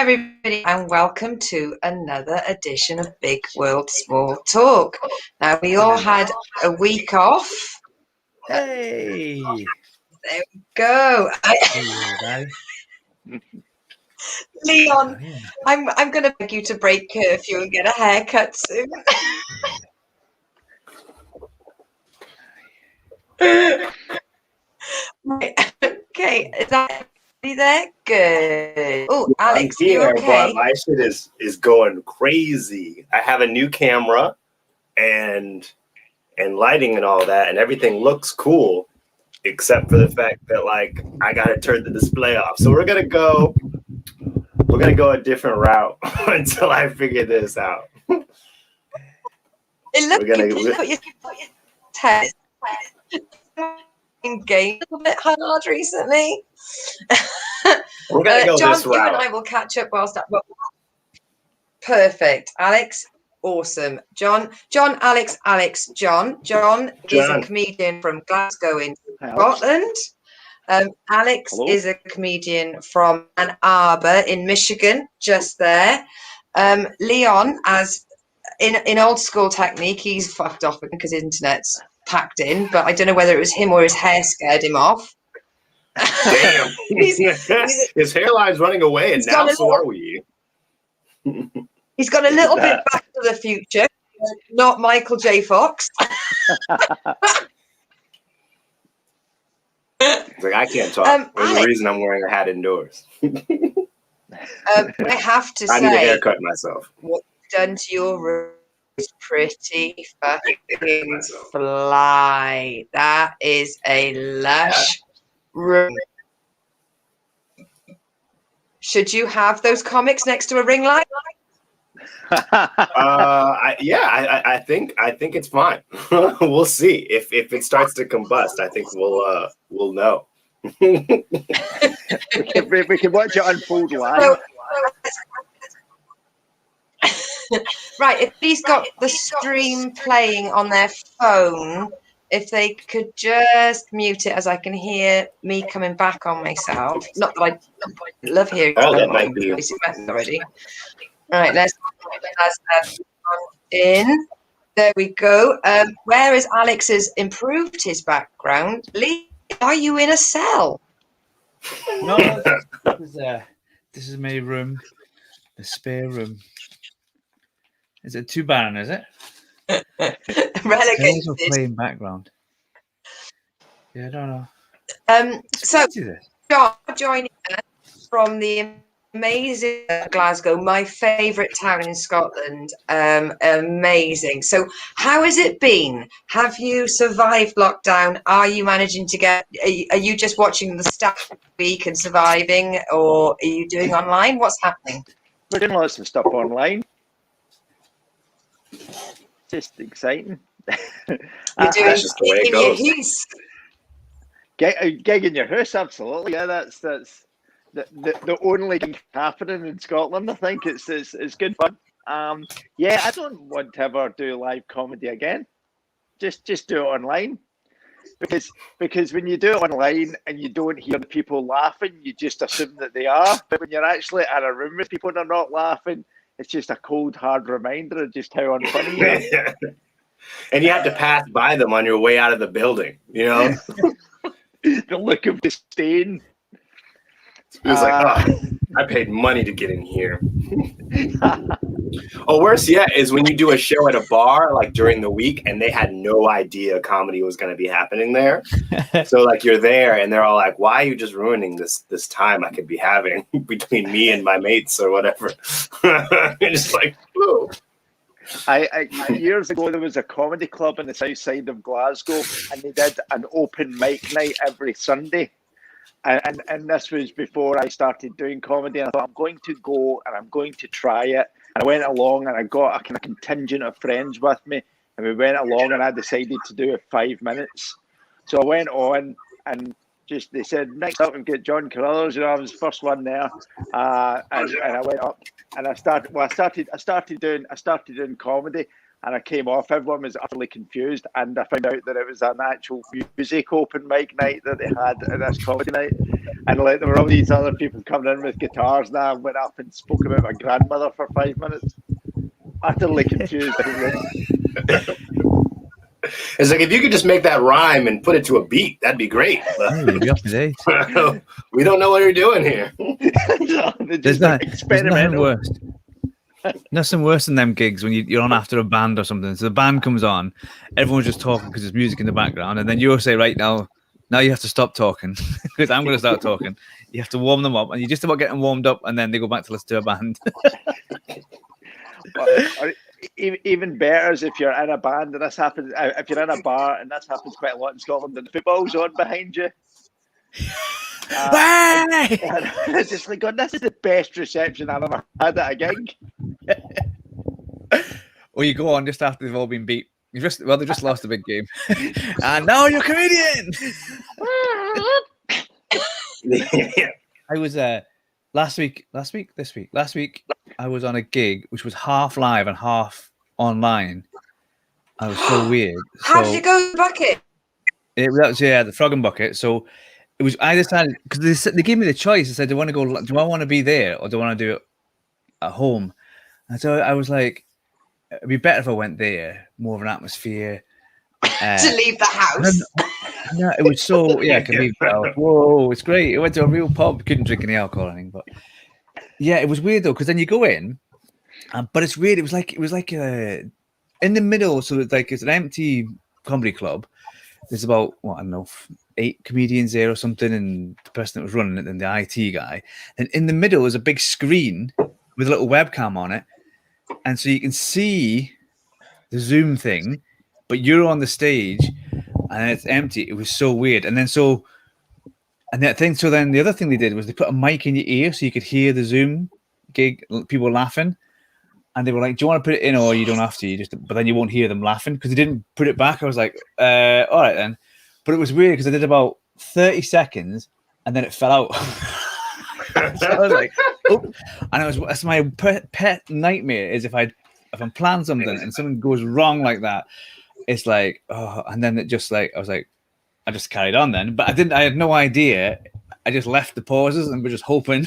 everybody, and welcome to another edition of Big World Small Talk. Now, we all had a week off. Hey! There we go. Leon, I'm going to beg you to break curfew and get a haircut soon. Okay, is that everybody there? Good. Oh, Alex, I'm here, you okay? but my shit is going crazy. I have a new camera and lighting and all that, and everything looks cool, except for the fact that like I gotta turn the display off. So we're gonna go a different route until I figure this out. It looks like your test game a little bit hard recently. We're gonna go John, this route. you and I will catch up whilst that. Perfect, Alex. Awesome, John, Alex, John is a comedian from Glasgow in Scotland. Alex is a comedian from Ann Arbor in Michigan, just there. Leon, as in old school technique, he's fucked off because his internet's packed in, but I don't know whether it was him or his hair scared him off. Damn. His hairline's running away, and now so are we. He's got a little bit Back to the Future, not Michael J. Fox. Like, I can't talk. There's a reason I'm wearing a hat indoors. I have to say, I need a haircut myself. What you've done to your room is pretty fucking fly. That is a lush room. Should you have those comics next to a ring light? I think it's fine. We'll see if it starts to combust. I think we'll know. we can watch it unfold live. Right, if he's got the stream playing on their phone, if they could just mute it, as I can hear me coming back on myself. Not that I love hearing that might be already. Right, let's in. There we go. Where has Alex has improved his background? Lee, are you in a cell? No, this is my room, the spare room. Is it too barren, is it? Relegated. Playing background. Yeah, I don't know. So, John, joining us from the amazing Glasgow, my favourite town in Scotland. Amazing. So, how has it been? Have you survived lockdown? Are you managing to get? Are you just watching the staff week and surviving, or are you doing online? What's happening? We're doing lots of stuff online. Just exciting. You're doing just the way it goes. Gig in your house, absolutely. Yeah, that's the only thing happening in Scotland. I think it's good fun. Yeah, I don't want to ever do live comedy again. Just do it online, because when you do it online and you don't hear the people laughing, you just assume that they are. But when you're actually in a room with people and they're not laughing, it's just a cold, hard reminder of just how unfunny you are. And you have to pass by them on your way out of the building, you know? The look of disdain. It was like, oh, I paid money to get in here. Oh, worse yet is when you do a show at a bar, like during the week, and they had no idea comedy was going to be happening there. So like you're there and they're all like, why are you just ruining this time I could be having between me and my mates or whatever? You're just like, ooh. I years ago, there was a comedy club on the south side of Glasgow, and they did an open mic night every Sunday. And this was before I started doing comedy. And I thought, I'm going to go and I'm going to try it. And I went along and I got a kind of contingent of friends with me. And we went along and I decided to do it 5 minutes. So I went on and they said, next up we've got John Carruthers. You know, I was the first one there. And I went up and I started doing comedy. and I came off. Everyone was utterly confused, and I found out that it was an actual music open mic night that they had at this comedy night. And like there were all these other people coming in with guitars, and I went up and spoke about my grandmother for 5 minutes. Utterly confused. It's like, if you could just make that rhyme and put it to a beat, that'd be great. Hey, you'd be up to date. We don't know what you're doing here. There's nothing worse. Nothing worse than them gigs when you're on after a band or something. So the band comes on, everyone's just talking because there's music in the background, and then you'll say, right now you have to stop talking because I'm going to start talking. You have to warm them up, and you're just about getting warmed up, and then they go back to listen to a band. Or even better is if you're in a band and this happens, if you're in a bar and this happens quite a lot in Scotland and the football's on behind you. It's just like, God, this is the best reception I've ever had at a gig. Or you go on just after they've all been beat. They've just lost a big game. And now you're a comedian. I was last week I was on a gig which was half live and half online. I was so weird. How did you go to the bucket? That was the Frog and Bucket. So it was, I decided, because they gave me the choice. I said, do I want to be there or do I want to do it at home? And so I was like, it'd be better if I went there, more of an atmosphere. To leave the house. No, it was so, I could leave. Whoa, it's great. I went to a real pub, couldn't drink any alcohol or anything, but yeah, it was weird though, because then you go in, but it's weird. It was like in the middle, so it's an empty comedy club. There's about, I don't know, 8 comedians there or something, and the person that was running it and the IT guy. And in the middle is a big screen with a little webcam on it. And so you can see the Zoom thing, but you're on the stage and it's empty. It was so weird. And then the other thing they did was they put a mic in your ear so you could hear the Zoom gig, people laughing. And they were like, do you want to put it in or you don't have to? But then you won't hear them laughing because they didn't put it back. I was like, all right then. But it was weird because I did about 30 seconds and then it fell out. So I was like, oh. And that's my pet nightmare is if I'm planning something and something goes wrong like that, it's like, oh, and then it just like, I just carried on then. But I had no idea. I just left the pauses and we're just hoping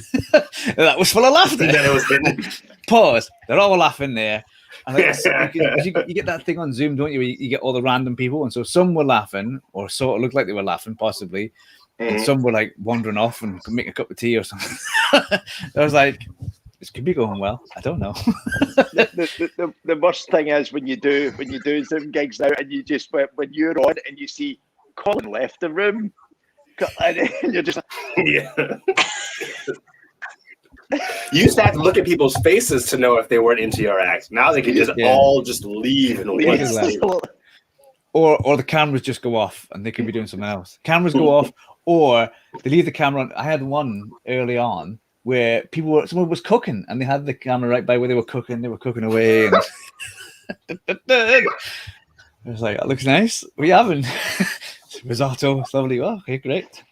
that was full of laughter. That it was hidden. Pause. They're all laughing there. And you get that thing on Zoom, don't you? Where you get all the random people, and so some were laughing, or sort of looked like they were laughing, possibly, and some were like wandering off and make a cup of tea or something. I was like, this could be going well. I don't know. The worst thing is when you do Zoom gigs now, and you just when you're on and you see Colin left the room, and you're just like, yeah. You used to have to look at people's faces to know if they weren't into your act. Now they can just all just leave and leave. Or the cameras just go off and they could be doing something else. Cameras go off, or they leave the camera on. I had one early on where someone was cooking and they had the camera right by where they were cooking. They were cooking away. And I was like, that looks nice. What are you having? Risotto. It's lovely. Oh, okay, great.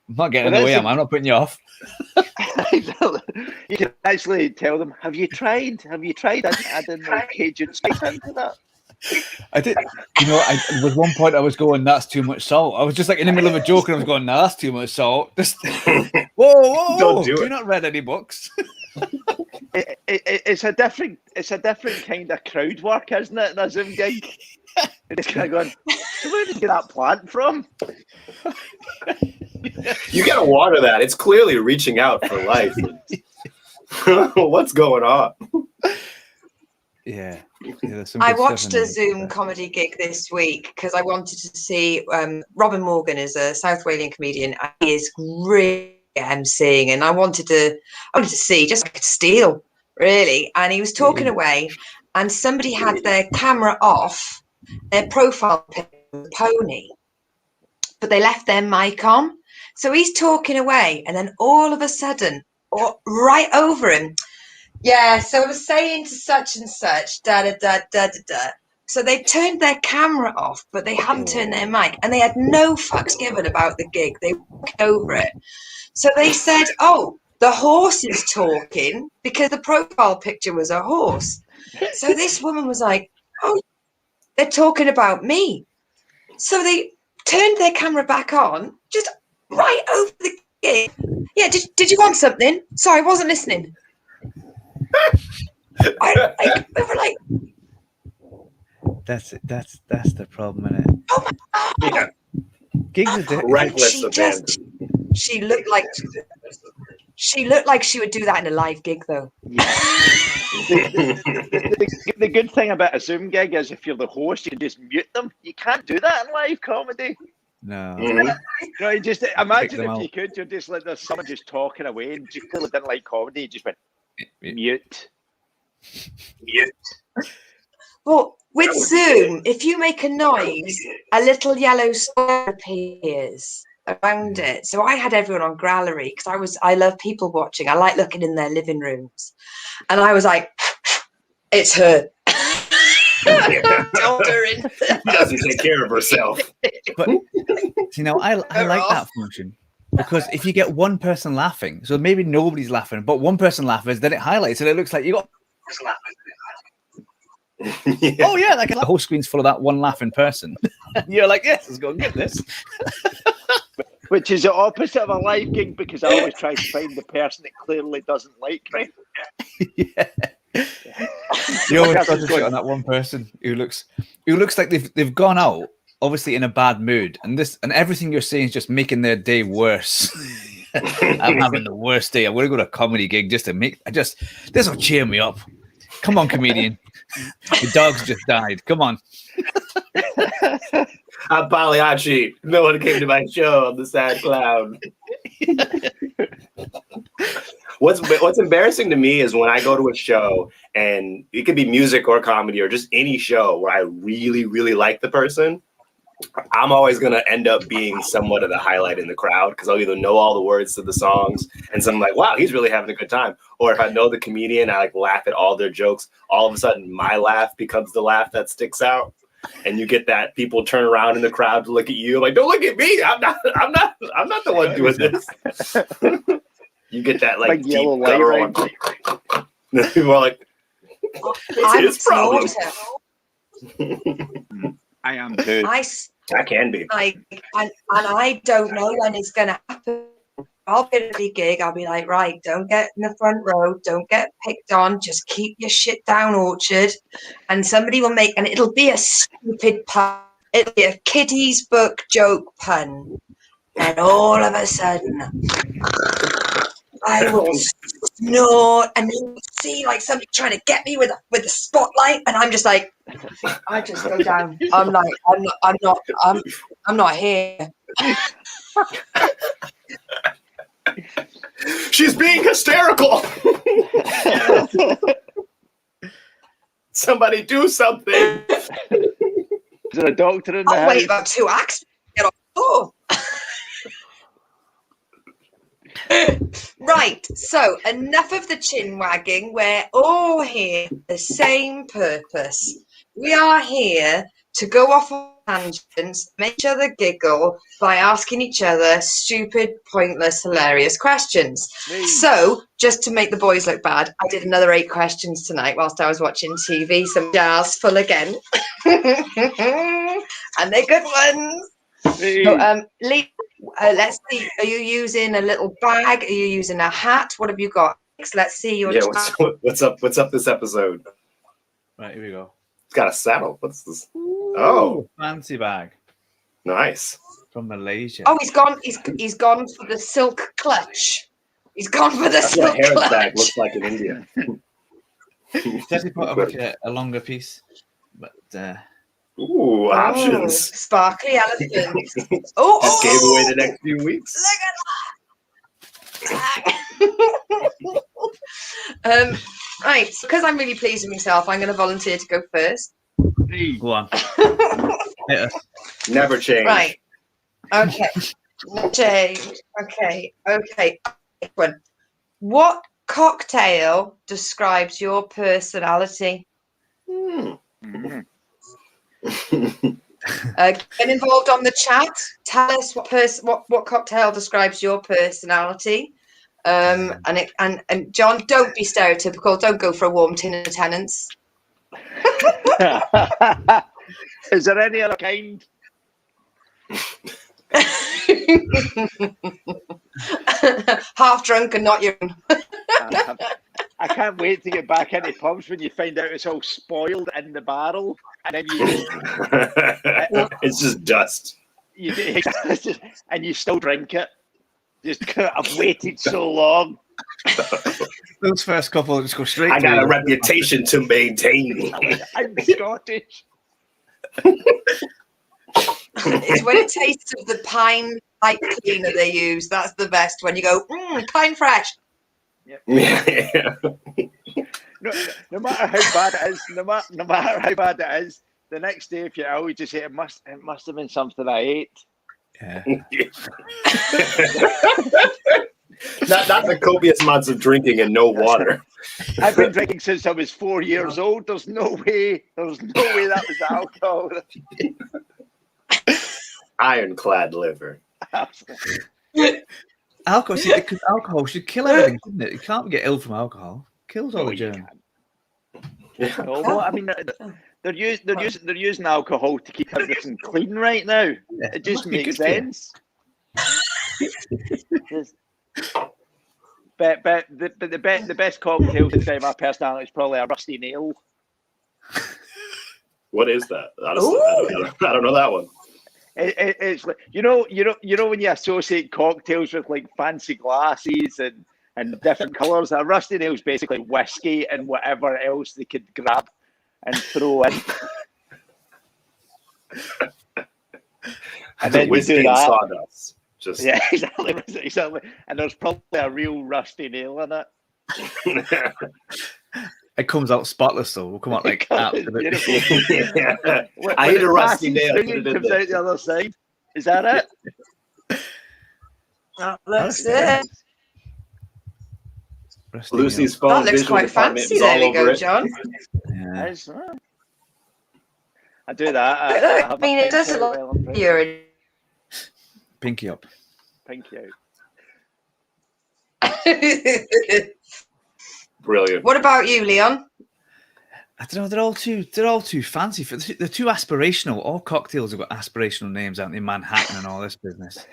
I'm not getting in the way. I'm not putting you off. You can actually tell them, have you tried adding Cajun spice into that? I did. There was one point I was going, that's too much salt. I was just like in the middle of a joke and I was going, no, that's too much salt. Just, whoa. Don't do it. You not read any books? It's a different kind of crowd work, isn't it? A Zoom gig. It's kind of going, so where did you get that plant from? You gotta water that. It's clearly reaching out for life. What's going on? Yeah. I watched a Zoom comedy gig this week because I wanted to see Robin Morgan is a South Walian comedian. He is really emceeing, and I wanted to see just like a steal, really. And he was talking away, and somebody had their camera off, their profile picture was a pony, but they left their mic on. So he's talking away, and then all of a sudden, right over him, yeah, so I was saying to such and such, da-da-da-da-da-da. So they turned their camera off, but they hadn't turned their mic, and they had no fucks given about the gig. They walked over it. So they said, oh, the horse is talking, because the profile picture was a horse. So this woman was like, oh, they're talking about me. So they turned their camera back on, just right over the gig. Yeah, did you want something? Sorry, I wasn't listening. We were like, That's the problem, isn't it? oh my God. Gigs are Reckless abandon. She looked like she would do that in a live gig, though. Yeah. the good thing about a Zoom gig is if you're the host, you can just mute them. You can't do that in live comedy. No. No, you just imagine if you could, you're just like there's someone just talking away and just clearly didn't like comedy. You just went mute. Well, with Zoom, if you make a noise, a little yellow square appears around it. So I had everyone on Gallery because I love people watching. I like looking in their living rooms, and I was like, "It's her." Doesn't take care of herself. But I like that function because if you get one person laughing, so maybe nobody's laughing, but one person laughs, then it highlights and it looks like you got. Oh yeah, like the whole screen's full of that one laughing person. You're like, yes, let's go and get this. Which is the opposite of a live gig because I always try to find the person that clearly doesn't like me. Yeah. You always concentrate on that one person who looks like they've gone out, obviously in a bad mood, and everything you're saying is just making their day worse. I'm having the worst day. I'm gonna go to a comedy gig just to this will cheer me up. Come on, comedian. The dog's just died. Come on. I'm Pagliacci. No one came to my show. I'm the sad clown. What's embarrassing to me is when I go to a show, and it could be music or comedy or just any show where I really, really like the person, I'm always going to end up being somewhat of the highlight in the crowd because I'll either know all the words to the songs and so I'm like, wow, he's really having a good time. Or if I know the comedian, I like laugh at all their jokes. All of a sudden, my laugh becomes the laugh that sticks out. And you get that people turn around in the crowd to look at you. Like, don't look at me. I'm not the one doing this. You get that like deep guttural. People are like, it's his problem. I am too. I can be. And I don't know when it's going to happen. I'll be at a gig. I'll be like, right, don't get in the front row. Don't get picked on. Just keep your shit down, Orchard. And somebody will and it'll be a stupid pun. It'll be a kiddies book joke pun. And all of a sudden, I will snort, and you see like somebody trying to get me with the spotlight, and I'm just like, I just go down. I'm not here. She's being hysterical. Somebody do something. Is there a doctor in the house? Wait about 2 acts. Get off. Oh. Right, so enough of the chin wagging. We're all here for the same purpose. We are here to go off on tangents, make each other giggle by asking each other stupid, pointless, hilarious questions. So, just to make the boys look bad, I did another 8 questions tonight whilst I was watching TV, some jars full again. And they're good ones. So, Lee, let's see. Are you using a little bag? Are you using a hat? What have you got? Let's see your. Yeah, what's up? What's up this episode? Right, here we go. It's got a saddle. What's this? Ooh, oh, fancy bag. Nice. From Malaysia. Oh, he's gone. He's gone for the silk clutch. He's gone for the silk clutch. Harris bag looks like in India. Definitely put up like a longer piece, but. Ooh, options. Sparkly elephant. Just gave away the next few weeks. Look at that. Right, because I'm really pleased with myself, I'm going to volunteer to go first. Go on. Never change. Right. Okay. Change. Okay. What cocktail describes your personality? Get involved on the chat. Tell us what cocktail describes your personality. And John, don't be stereotypical. Don't go for a warm tin of Tennent's. Is there any other kind? Half drunk and not your own. I can't wait to get back into pubs when you find out it's all spoiled in the barrel, and then it's just dust. And you still drink it. Just I've waited so long. Those first couple just go straight. I got a reputation to maintain. I'm Scottish. It's when it tastes of the pine pipe cleaner they use. That's the best. When you go, pine fresh. Yep. Yeah. No matter how bad it is, no matter how bad it is, the next day if you're out, you just say it must have been something I ate. Yeah. not the copious amounts of drinking and no water. I've been drinking since I was 4 years old. There's no way that was alcohol. Ironclad liver. Alcohol should kill everything, shouldn't it? You can't get ill from alcohol. Kills all the germs. Yeah. No, well, I mean, they're using alcohol to keep everything clean right now. Yeah, it just makes sense. But the best cocktail to my personality is probably a rusty nail. What is that? Honestly, I don't know that one. It's like you know when you associate cocktails with like fancy glasses and different colours. A rusty nail is basically whiskey and whatever else they could grab and throw in. And then whiskey you do and that. Sawdust. Just Yeah, exactly. And there's probably a real rusty nail in it. It comes out spotless though. We'll come out like absolutely. Yeah. I hit a rusty nail. It comes out the other side. Is that it? That's it. Lucy's phone. That looks quite fancy. There we go, John. Yeah. I do that. I mean, it does look like you're Pinky up. Pinky out. Brilliant. What about you, Leon? I don't know. They're all too fancy. They're too aspirational. All cocktails have got aspirational names, aren't they? Manhattan and all this business.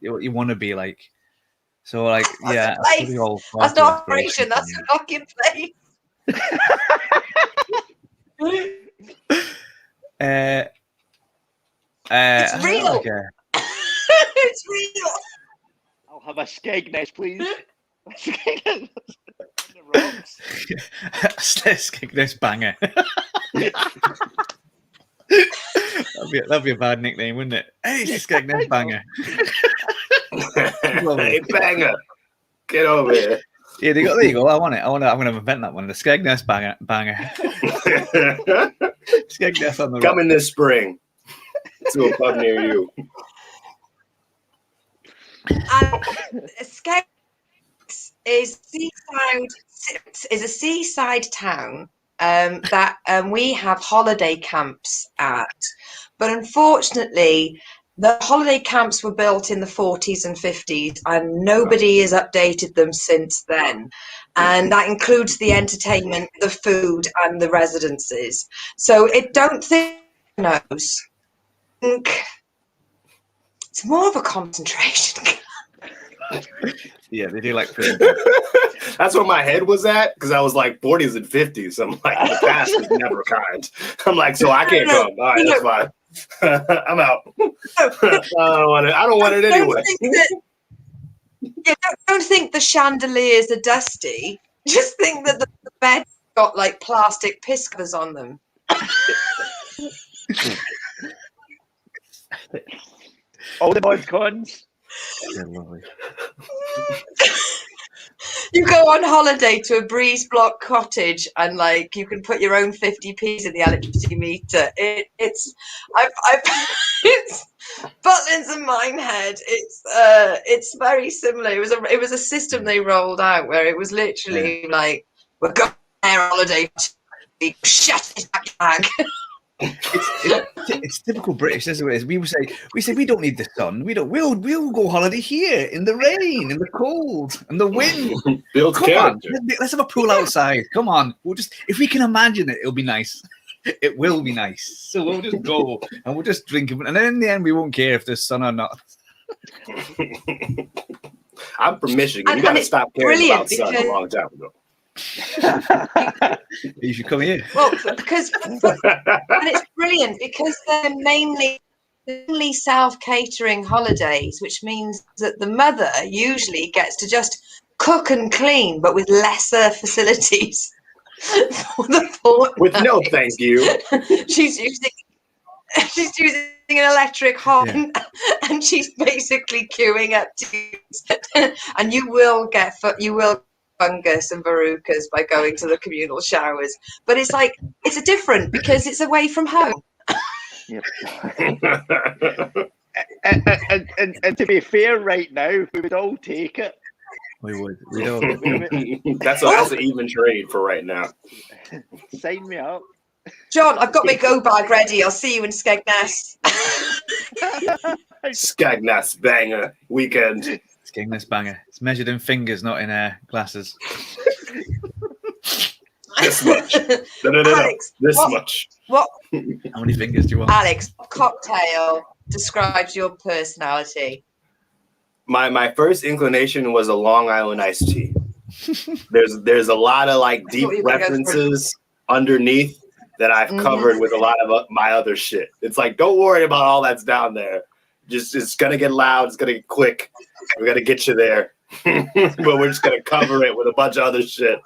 You want to be like. So like, yeah. That's not aspiration. That's a fucking place. It's real. It's real. I'll have a Skegness, please. Skegness banger. That'd be a bad nickname, wouldn't it? Hey, it's a Skegness banger. Hey, banger. Get over here. Yeah, there you go. I want it. I'm going to invent that one. The Skegness banger. Skegness on the coming this spring to a pub near you. Skegness is a seaside town that we have holiday camps at, but unfortunately the holiday camps were built in the 40s and 50s and nobody has updated them since then, and that includes the entertainment, the food and the residences. So it's more of a concentration. Yeah, they do like food. That's where my head was at, because I was like 40s and 50s. I'm like, the past is never kind. I'm like, so I can't come. All right, that's fine. I'm out. I don't want it anyway. Don't think the chandeliers are dusty. Just think that the bed's got like plastic piss covers on them. All the boys cons. Yeah, lovely. You go on holiday to a breeze block cottage and like you can put your own 50p's in the electricity meter. It's Butlins and Minehead. It's very similar. It was a system they rolled out where it was literally like, we're going on a holiday, shut his bag. It's typical British, isn't it? We say we don't need the sun. We'll go holiday here in the rain, in the cold, and the wind. Build character. Let's have a pool outside. Come on, if we can imagine it, it'll be nice. It will be nice. So we'll just go and we'll just drink it. And then in the end, we won't care if there's sun or not. I'm from Michigan. You got to stop caring about sun a long time ago. You should come here. Well, and it's brilliant because they're mainly self-catering holidays, which means that the mother usually gets to just cook and clean, but with lesser facilities for the fortnight. With no thank you. She's using an electric hob, and she's basically queuing up teas. And you will fungus and verrucas by going to the communal showers. But it's like it's different because it's away from home. Yep. and to be fair, right now we would all take it. We would. We don't. That's an even trade for right now. Sign me up. John, I've got my go bag ready. I'll see you in Skegness. Skegness banger weekend. Skegness banger. It's measured in fingers, not in glasses. This much. No. Alex, this much. What? How many fingers do you want? Alex, what cocktail describes your personality? My first inclination was a Long Island iced tea. There's a lot of like deep references underneath that I've covered with a lot of my other shit. It's like, don't worry about all that's down there. Just it's gonna get loud. It's gonna get quick. We gotta get you there, but we're just gonna cover it with a bunch of other shit.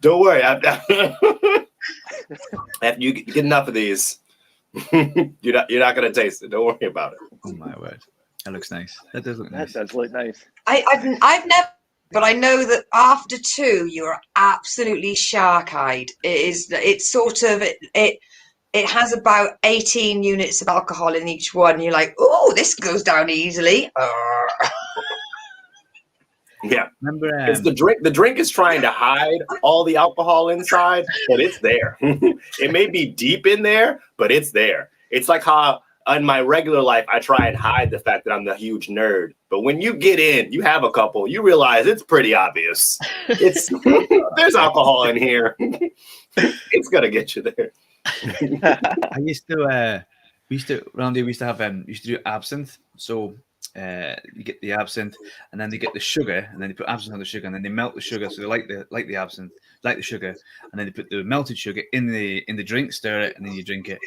Don't worry. After you get enough of these, you're not gonna taste it. Don't worry about it. Oh my word, that looks nice. That does look nice. That does look nice. I've never, but I know that after two, you're absolutely shark-eyed. It's sort of it has about 18 units of alcohol in each one. You're like, oh, this goes down easily. Yeah. Remember, it's the drink. The drink is trying to hide all the alcohol inside, but it's there. It may be deep in there, but it's there. It's like how in my regular life, I try and hide the fact that I'm the huge nerd. But when you get in, you have a couple, you realize it's pretty obvious. It's there's alcohol in here. It's gonna get you there. I used to do absinthe. So you get the absinthe, and then they get the sugar, and then they put absinthe on the sugar, and then they melt the sugar. So they like the absinthe, like the sugar, and then they put the melted sugar in the drink, stir it, and then you drink it.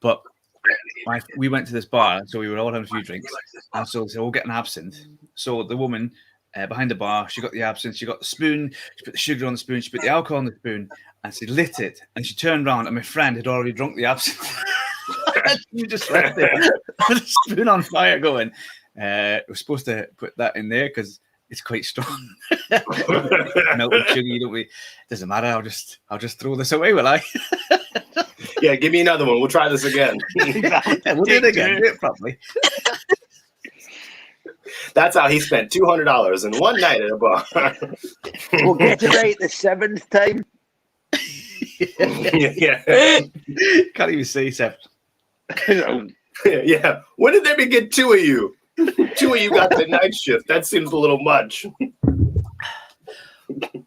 But we went to this bar, so we were all having a few drinks, and so they said, "We'll get an absinthe." So the woman behind the bar, she got the absinthe, she got the spoon, she put the sugar on the spoon, she put the alcohol on the spoon, and she lit it. And she turned around, and my friend had already drunk the absinthe. We just left it with the spoon on fire going. We're supposed to put that in there because it's quite strong. Melted sugar, you don't really. Doesn't matter. I'll just throw this away, will I? Yeah, give me another one. We'll try this again. Yeah, we'll do it again. Do it properly. That's how he spent $200 in one night at a bar. We'll get it right the seventh time. Yeah. Can't even say seven. Yeah. When did they get two of you? Two of you got the night shift. That seems a little much.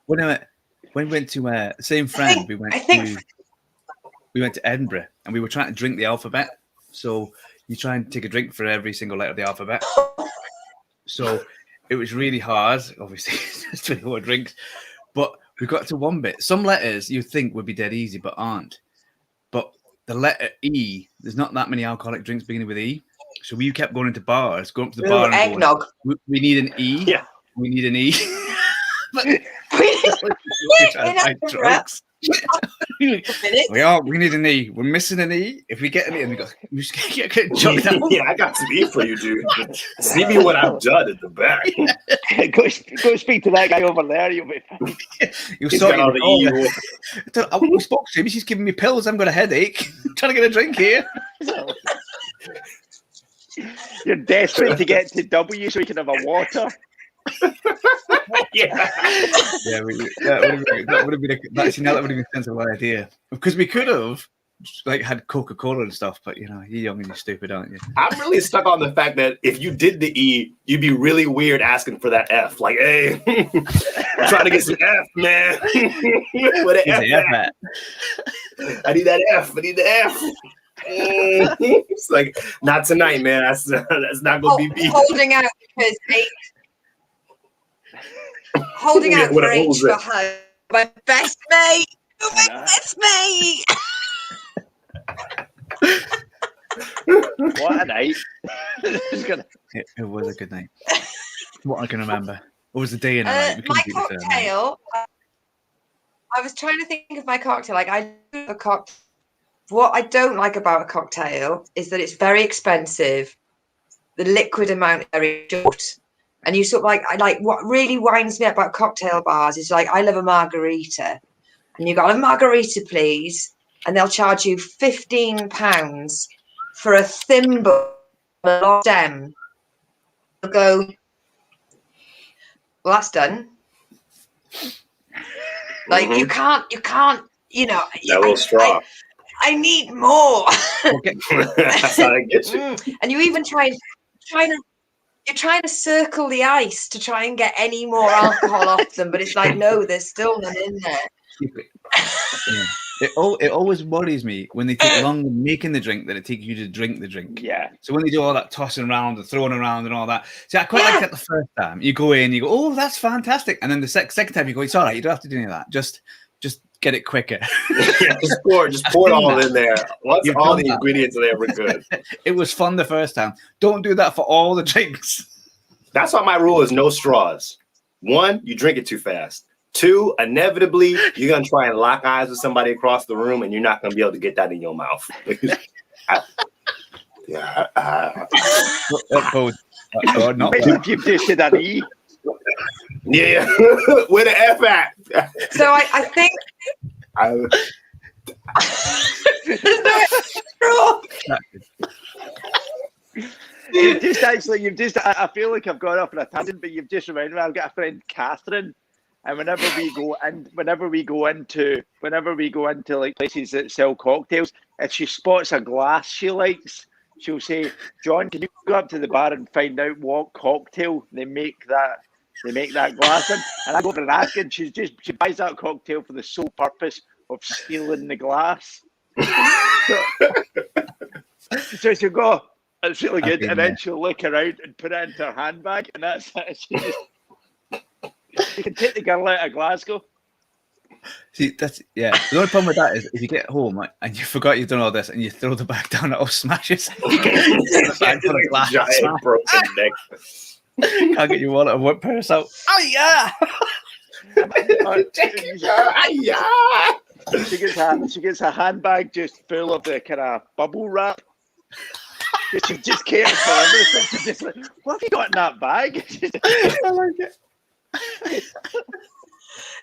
When we went to same friend, we went to Edinburgh, and we were trying to drink the alphabet. So you try and take a drink for every single letter of the alphabet. So it was really hard. Obviously, there's 24 drinks, but we got to one bit. Some letters you think would be dead easy, but aren't. But the letter E, there's not that many alcoholic drinks beginning with E. So we kept going into bars, going up to the bar and eggnog. going, we need an E. Yeah. We need an E. But we need an E. We're missing an E. If we get an E, and we just get chucked out. Yeah, I got some E for you, dude. See me what I've done at the back. Go speak to that guy over there. You'll be fine. You'll sort all the E. We spoke to him. She's giving me pills. I've got a headache. I'm trying to get a drink here. You're desperate to get to W so you can have a water. Yeah. That would have been a sensible idea, because we could have like had Coca-Cola and stuff, but you know, you're young and you're stupid, aren't you? I'm really stuck on the fact that if you did the E, you'd be really weird asking for that F. Like, hey, I'm trying to get some F, man. What an F at? I need that F. I need the F. It's like, not tonight, man. That's not gonna be me. Holding out because holding out for H for her. My best mate. My best mate. What a night. It was a good night. What I can remember. What was the day in a night? My cocktail. I was trying to think of my cocktail. Like, I do a cocktail. What I don't like about a cocktail is that it's very expensive. The liquid amount is very short. And you sort of like what really winds me up about cocktail bars is like, I love a margarita. And you got a margarita, please. And they'll charge you £15 for a thimble, a long stem. They'll go, well, that's done. Like, you can't, you know. That little straw. I need more. That's how I get you. And you even you're trying to circle the ice to try and get any more alcohol off them, but it's like, no, there's still none in there. Yeah. It always worries me when they take longer making the drink than it takes you to drink the drink. Yeah. So when they do all that tossing around and throwing around and all that. See, I quite like that the first time. You go in, you go, oh, that's fantastic. And then the second time you go, it's all right, you don't have to do any of that. Just get it quicker. Yeah, just pour it all in there. Once all the ingredients are there, we're good. It was fun the first time. Don't do that for all the drinks. That's why my rule is no straws. 1, you drink it too fast. 2, inevitably, you're going to try and lock eyes with somebody across the room, and you're not going to be able to get that in your mouth. You've tasted that E. Yeah, where the F at? So I think I feel like I've gone off on a tangent, but you've just reminded me. I've got a friend, Catherine, and whenever we go into like places that sell cocktails, if she spots a glass she likes, she'll say, John, can you go up to the bar and find out what cocktail they make that glass in? And I go over and ask, and she buys that cocktail for the sole purpose of stealing the glass. So she'll go, it's really good, and then she'll look around and put it into her handbag, and that's it. You can take the girl out of Glasgow. See, the only problem with that is if you get home and you forgot you've done all this and you throw the bag down, it all smashes. You get the bag full of glass. Giant broken neck. Can't get your wallet and work purse out. Oh yeah! She gets a handbag just full of the kind of bubble wrap. She just cares for everything. She's just like, what have you got in that bag? I like it.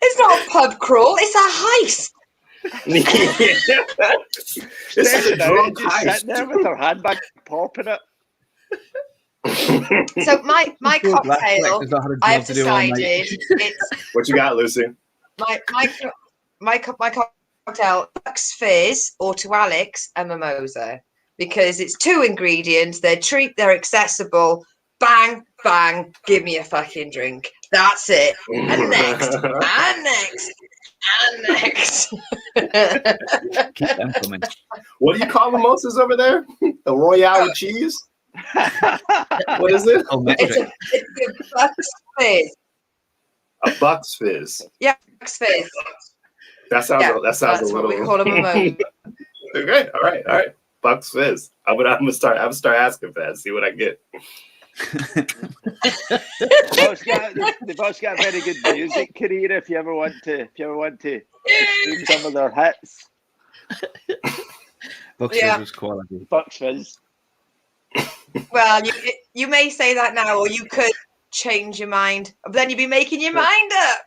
It's not a pub crawl, it's a heist. This is a drunk heist. Sitting there with her handbag popping it. So my cocktail, I've decided it's what you got, Lucy? My cocktail, Bucks Fizz, or to Alex, a mimosa, because it's 2 ingredients. They're cheap, they're accessible. Bang, bang, give me a fucking drink. That's it. And next, and next. Keep them coming. What do you call mimosas over there? A Royale with cheese? What is it? It's a Bucks Fizz. A Bucks Fizz. Yeah, Bucks Fizz. That sounds a that's little. What we call a mimosa. Okay, all right. Bucks Fizz. I'm gonna start asking for that. See what I get. They've also got a very good music career. If you ever want to stream some of their hits. Bucks Fizz was quality. Bucks Fizz. Well, you may say that now, or you could change your mind, but then you'd be making your mind up.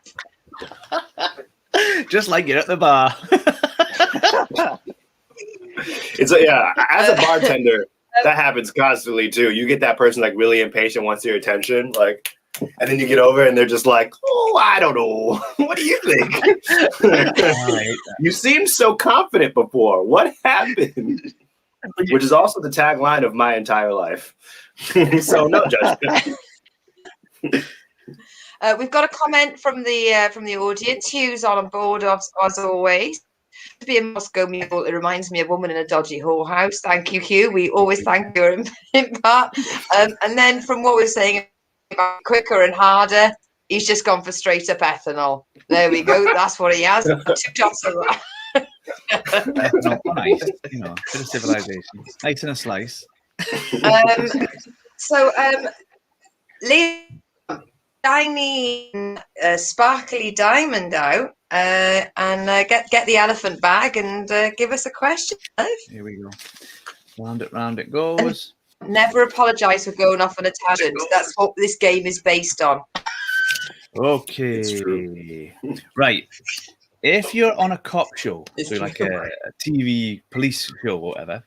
Just like you're at the bar. As a bartender, that happens constantly too. You get that person like really impatient, wants your attention. Like, And then you get over and they're just like, oh, I don't know. What do you think? You seemed so confident before. What happened? Which is also the tagline of my entire life. So no judgment. We've got a comment from the audience. Hugh's on board as always. To be a Moscow mule, it reminds me of a woman in a dodgy whorehouse. Thank you, Hugh. We always thank you in part. And then from what we're saying about quicker and harder, he's just gone for straight up ethanol. There we go. That's what he has. 2 shots of that. Ethanol, nice. You know, bit of civilization. Nice in a slice. Leon, shiny sparkly diamond out and get the elephant bag and give us a question. Here we go. Round it goes. And never apologise for going off on a tangent. That's what this game is based on. Okay. Right. If you're on a cop show, so like a TV police show or whatever,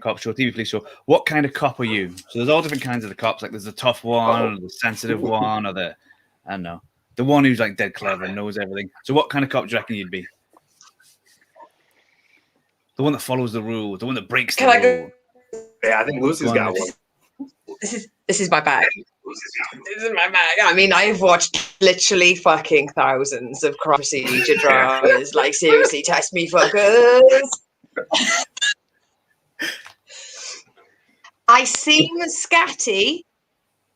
cop show, TV police show, what kind of cop are you? So there's all different kinds of the cops. Like there's the tough one, or the sensitive one, or the, I don't know, the one who's like dead clever and knows everything. So what kind of cop do you reckon you'd be? The one that follows the rule, the one that breaks the rule. Yeah, I think Lucy's got one. This is my bag. This is my bag. I mean, I've watched literally fucking thousands of crime procedure dramas. Like, seriously, test me fuckers. I seem scatty,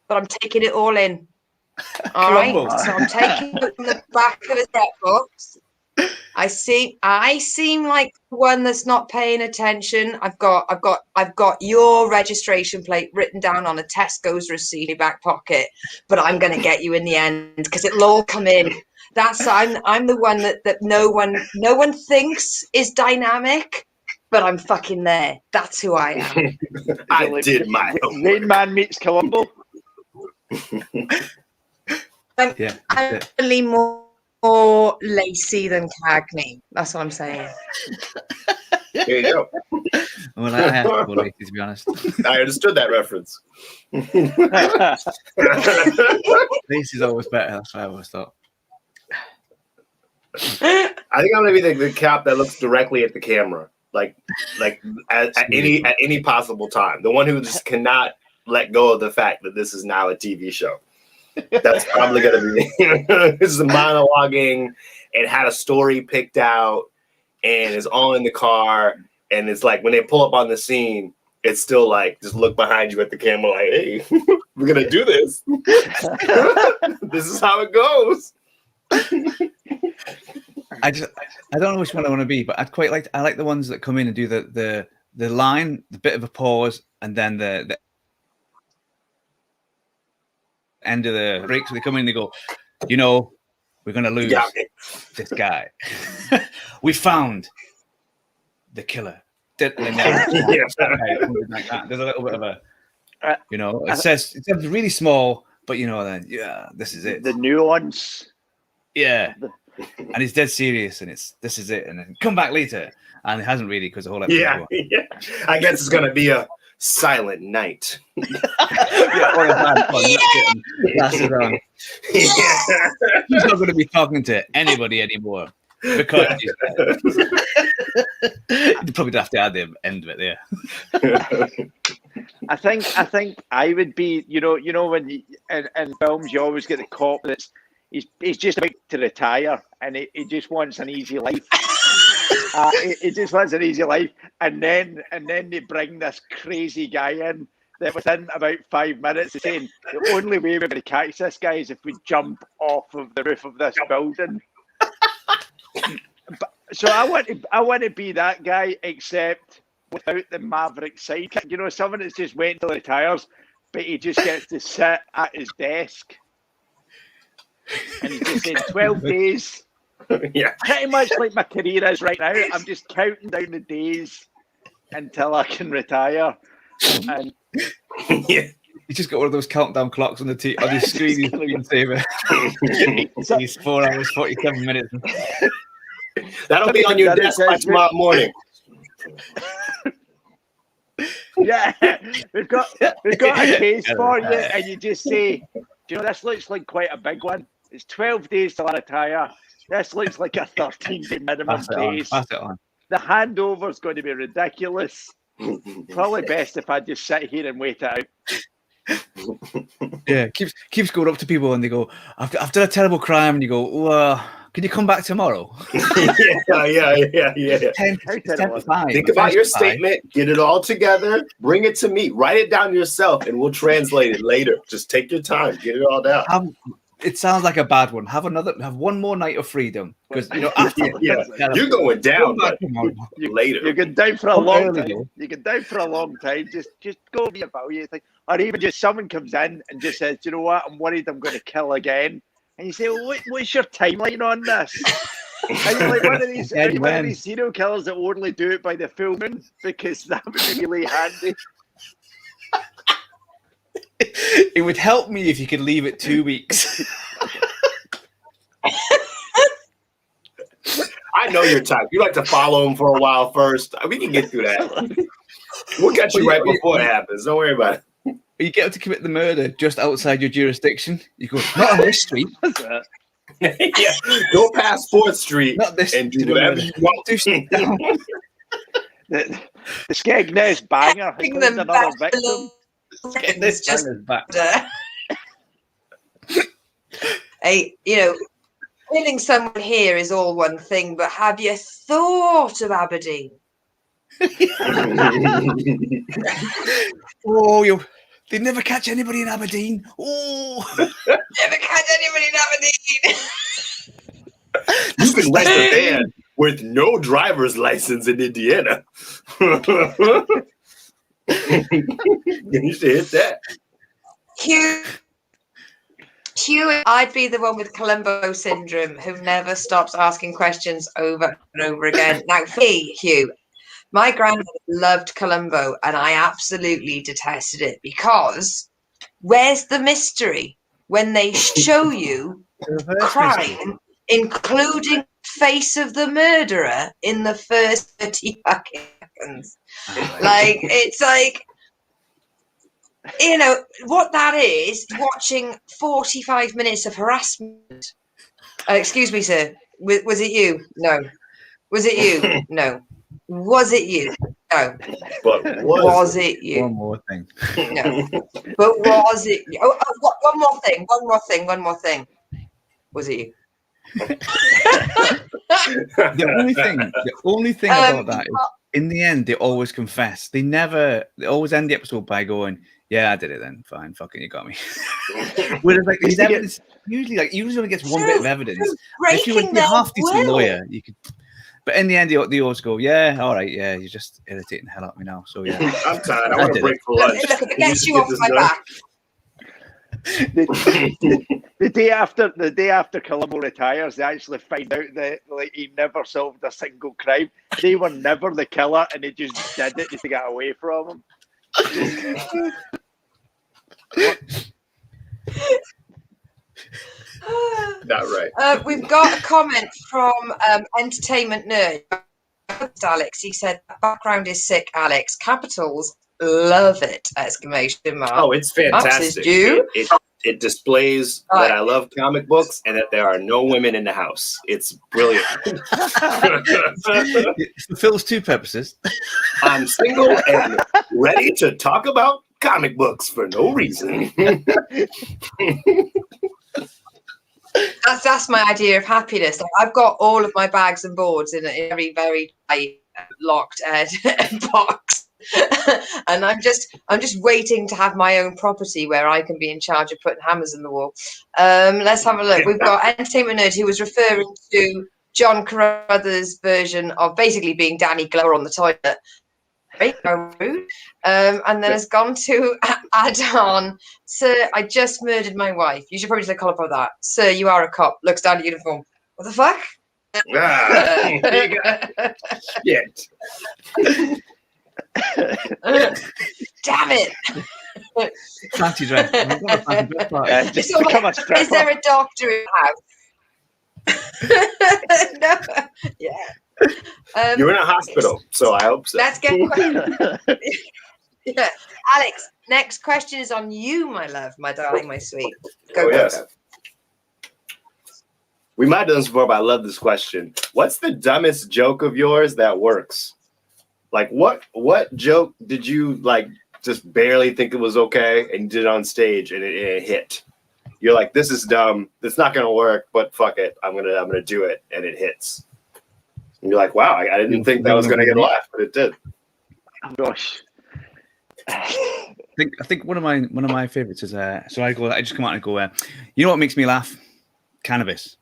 but I'm taking it all in. All right, so I'm taking it from the back of his threat box. I seem like one that's not paying attention. I've got your registration plate written down on a Tesco's receipt in your back pocket, but I'm gonna get you in the end because it'll all come in. I'm the one that no one thinks is dynamic, but I'm fucking there. That's who I am. I did my homework. Rain Man meets Columbo. I'm only more lacy than Cagney. That's what I'm saying. There you go. Well, I have to go lacy, to be honest. I understood that reference. Lacy's always better. That's what I always thought. I think I'm gonna be the cop that looks directly at the camera, like at any possible time. The one who just cannot let go of the fact that this is now a TV show. That's probably gonna be this is monologuing and had a story picked out and is all in the car, and it's like when they pull up on the scene, it's still like just look behind you at the camera like, hey, we're gonna do this. This is how it goes. I don't know which one I want to be, but I like the ones that come in and do the line, the bit of a pause, and then the end of the break. So they come in and they go, you know, we're gonna lose this guy. We found the killer. There's a little bit of a, you know, it says really small, but you know, then this is it. The nuance. Yeah. And he's dead serious, and this is it, and then come back later, and it hasn't really because the whole episode. Yeah. I guess it's gonna be a silent night. He's not going to be talking to anybody anymore because he's dead. You'd probably have to add the end of it there. I think I would be, you know when in films you always get the cop that's he's just about to retire and he just wants an easy life. He just wants an easy life, and then they bring this crazy guy in that within about 5 minutes is saying the only way we're going to catch this guy is if we jump off of the roof of this building. So I want to be that guy, except without the maverick sidekick. You know, someone that's just waiting till he retires, but he just gets to sit at his desk, and he's just saying 12 days. Yeah, pretty much like my career is right now. I'm just counting down the days until I can retire. And yeah, you just got one of those countdown clocks on the on his screen. He's screensaver. He's 4 hours 47 minutes. That'll be on your desk by tomorrow morning. Yeah, we've got a case for you, and you just say, you know, this looks like quite a big one. It's 12 days till I retire. This looks like a 13-day minimum base. Pass it on. The handover is going to be ridiculous. Probably best if I just sit here and wait it out. Yeah, keeps going up to people and they go, I've done a terrible crime, and you go, well, can you come back tomorrow? yeah. 10 to 5. Think about your statement, get it all together, bring it to me, write it down yourself, and we'll translate it later. Just take your time, get it all down. It sounds like a bad one. Have one more night of freedom, because after you're going down later. You can down for a long time. You can down for a long time. Just go over your value thing, or even just someone comes in and just says, "You know what? I'm worried I'm going to kill again." And you say, well, what's your timeline on this? Are you like one of these serial killers that only do it by the full moon? Because that would be really handy. It would help me if you could leave it 2 weeks. I know your type. You like to follow him for a while first. We can get through that. We'll catch you right before it happens. Don't worry about it. You get to commit the murder just outside your jurisdiction. You go, not on this street. Yeah, go past 4th Street and do whatever you want. The Skegness banger has found another victim. This just back. Hey, killing someone here is all one thing, but have you thought of Aberdeen? They never catch anybody in Aberdeen. Oh, never catch anybody in Aberdeen. You can rent a van with no driver's license in Indiana. You should hit that. Hugh, I'd be the one with Columbo syndrome who never stops asking questions over and over again. Now, Hugh, my granddad loved Columbo and I absolutely detested it because where's the mystery when they show you crime, including face of the murderer in the first 30 fucking seconds? Like, it's like, what that is, watching 45 minutes of harassment. Excuse me, sir. Was it you? No. Was it you? No. Was it you? No. But was it you? One more thing. No. But was it you? Oh, one more thing. Was it you? The only thing about that is, in the end, they always confess. They always end the episode by going, "Yeah, I did it then. Fine, fucking, you got me." Whereas, like, these evidence usually only gets one bit of evidence. If you're a half-decent lawyer, you could. But in the end, they always go, "Yeah, all right, yeah, you're just irritating the hell out of me now." So yeah, I'm tired. I want to break for lunch. Look, it gets you off my back. The day after Columbo retires, they actually find out that he never solved a single crime. They were never the killer, and they just did it to get away from him. Not right. We've got a comment from Entertainment Nerd, Alex. He said, "Background is sick, Alex. Capitals, love it!" Exclamation mark. Oh, it's fantastic. It displays that I love comic books and that there are no women in the house. It's brilliant. It fulfills two purposes. I'm single and ready to talk about comic books for no reason. That's my idea of happiness. Like, I've got all of my bags and boards in a very, very locked box. And I'm just waiting to have my own property where I can be in charge of putting hammers in the wall. Let's have a look. We've got Entertainment Nerd, who was referring to John Carruthers' version of basically being Danny Glover on the toilet. Rude. And then has gone to add on, "Sir, I just murdered my wife. You should probably take a call for that. Sir, you are a cop. Looks down at uniform. What the fuck?" Shit. Damn it. Fancy dress. Is there a doctor in the house? No. Yeah. You're in a hospital, so I hope so. Let's get Yeah. Alex, next question is on you, my love, my darling, my sweet. Go. We might have done this before, but I love this question. What's the dumbest joke of yours that works? Like, what joke did you like just barely think it was okay and you did it on stage and it hit? You're like, this is dumb. It's not gonna work, but fuck it. I'm gonna do it, and it hits. And you're like, wow, I didn't think that was gonna get a laugh, but it did. Oh gosh. I think one of my favorites is I just come out and go, you know what makes me laugh? Cannabis.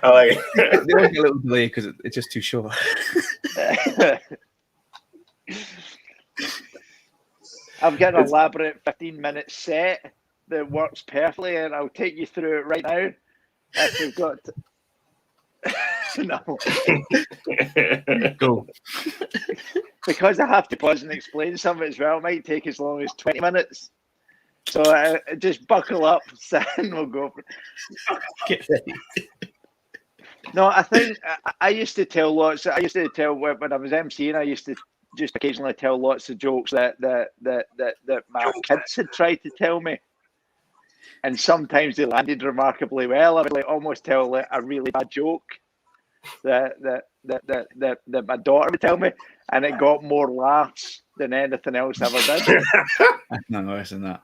I like it. There was a little delay because it's just too short. I've got an elaborate 15-minute set that works perfectly, and I'll take you through it right now. If we've got no. Go. Because I have to pause and explain something as well, it might take as long as 20 minutes. So just buckle up, and we'll go. Get ready. No, I think I used to tell lots. I used to tell when I was emceeing. I used to just occasionally tell lots of jokes that my kids had tried to tell me, and sometimes they landed remarkably well. I would like almost tell like a really bad joke that my daughter would tell me, and it got more laughs than anything else ever did. I'm not noticing that,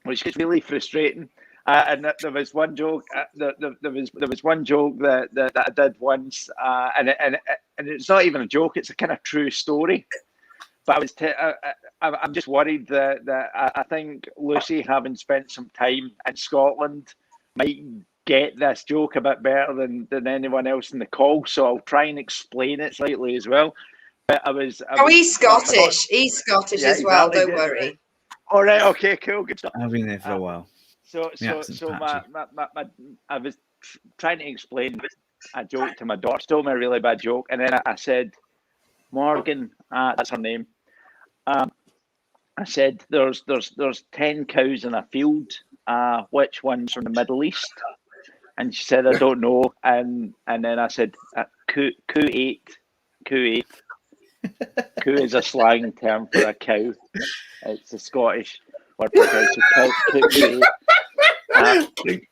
which is really frustrating. And there was one joke. There was one joke that I did once, and it's not even a joke. It's a kind of true story. But I'm just worried that I think Lucy, having spent some time in Scotland, might get this joke a bit better than anyone else in the call. So I'll try and explain it slightly as well. But he's Scottish. He's Scottish as well. Exactly, don't worry. All right. Okay. Cool. Good stuff. I've been there for a while. So I was trying to explain a joke to my daughter. She told me a really bad joke, and then I said, Morgan, that's her name. I said, there's 10 cows in a field. Which one's from the Middle East? And she said, I don't know. And then I said, Kuwait. Kuwait is a slang term for a cow. It's a Scottish word for cow. So Kuwait.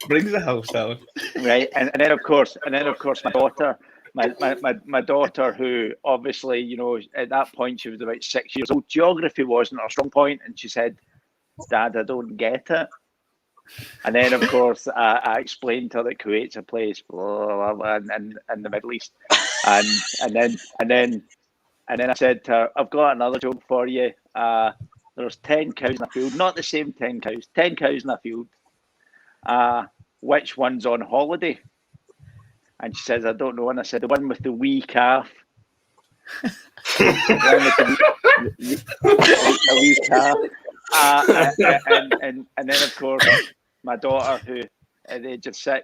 Brings the house down. Right, and then of course my daughter, who obviously, you know, at that point she was about 6 years old. Geography wasn't her strong point, and she said, Dad, I don't get it. And then of course I explained to her that Kuwait's a place blah, blah, blah, in the Middle East, and then I said to her, I've got another joke for you. There's 10 cows in a field, not the same 10 cows, 10 cows in a field. Which one's on holiday? And she says, I don't know. And I said, the one with the wee calf. The one with the wee calf. And then of course my daughter, who at the age of 7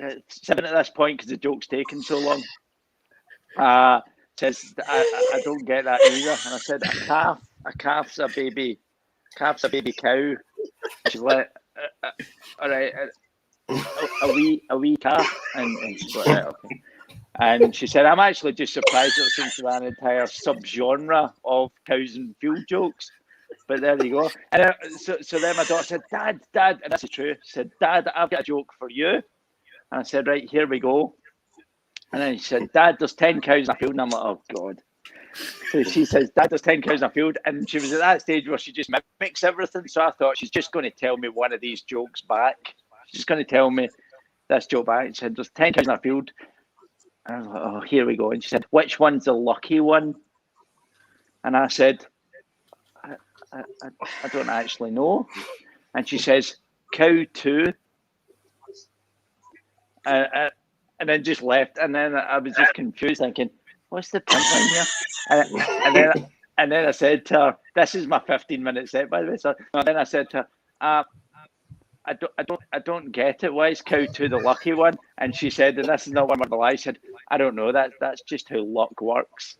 at this point, because the joke's taken so long, says, I don't get that either. And I said, a calf's a baby cow. She's like, all right, a wee calf, and she's like, right, okay. And she said, I'm actually just surprised there seems to be an entire subgenre of cows and field jokes. But there you go. And so then my daughter said, Dad, and this is true. She said, Dad, I've got a joke for you. And I said, right, here we go. And then she said, Dad, there's 10 cows in a field. And I'm like, oh God. So she says, Dad, there's 10 cows in a field. And she was at that stage where she just mimics everything. So I thought she's just going to tell me one of these jokes back. She's going to tell me this joke back. She said, there's 10 cows in a field. And I was like, oh, here we go. And she said, which one's the lucky one? And I said, I don't actually know. And she says, cow 2. And then just left. And then I was just confused, thinking, what's the punchline here? And then I said to her, this is my 15-minute set, by the way. So then I said to her, I don't get it. Why is cow 2 the lucky one? And she said, and this is not one of the lies. She said, I don't know. That's just how luck works.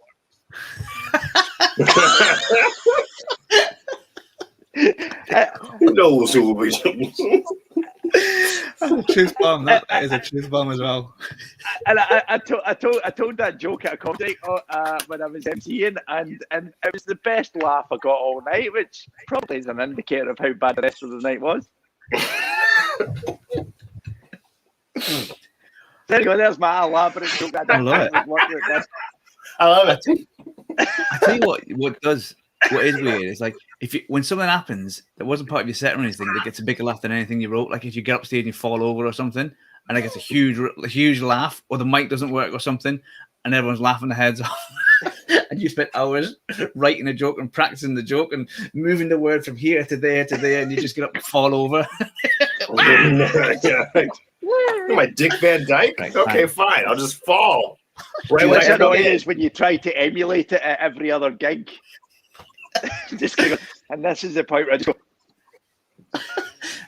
Who knows who will be? That's a truth bomb. That is a truth bomb as well. And I told that joke at a comedy when I was emceeing, and it was the best laugh I got all night, which probably is an indicator of how bad the rest of the night was. There you go. There's my elaborate joke. I love it. I love it. I tell you what is weird is like when something happens that wasn't part of your set or anything that gets a bigger laugh than anything you wrote. Like if you get upstage and you fall over or something, and it gets a huge laugh, or the mic doesn't work or something, and everyone's laughing their heads off, and you spent hours writing a joke and practicing the joke and moving the word from here to there, and you just get up and fall over. My Dick Van Dyke? Right, okay, fine. I'll just fall. Right, what's annoying is when you try to emulate it at every other gig. Just go, and this is the point where I just go.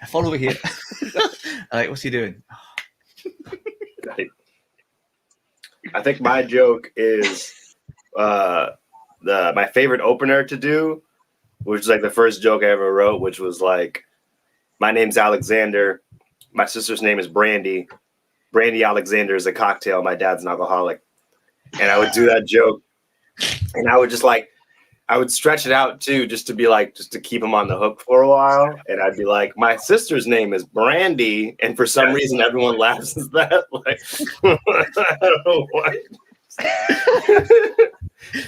I fall over here. Like, what's he doing? I think my joke is my favorite opener to do, which is like the first joke I ever wrote, which was like, my name's Alexander. My sister's name is Brandy. Brandy Alexander is a cocktail. My dad's an alcoholic. And I would do that joke. And I would just like, I would stretch it out too, just to keep him on the hook for a while. And I'd be like, my sister's name is Brandy. And for some reason, everyone laughs at that. Like, I don't know why.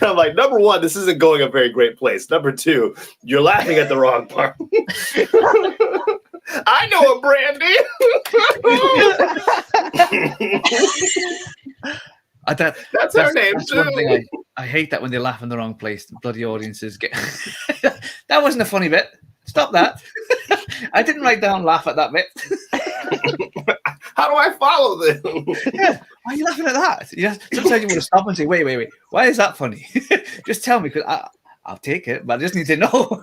I'm like, number one, this isn't going a very great place. Number two, you're laughing at the wrong part. I know a Brandy. That's her name that's too. One thing I hate that when they laugh in the wrong place. The bloody audiences get. That wasn't a funny bit. Stop that. I didn't write down laugh at that bit. How do I follow this? Yeah. Why are you laughing at that? Sometimes you want to stop and say, wait. Why is that funny? Just tell me, because I'll take it, but I just need to know.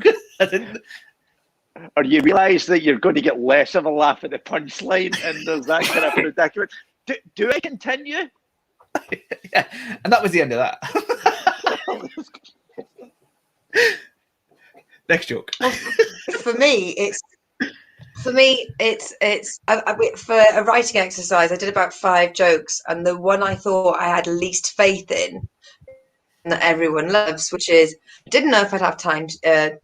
Or you realise that you're going to get less of a laugh at the punchline, and there's that kind of predicament. Do I continue? Yeah, and that was the end of that. Next joke. For me, it's for a writing exercise. I did about 5 jokes, and the one I thought I had least faith in, that everyone loves, which is, I didn't know if I'd have talent to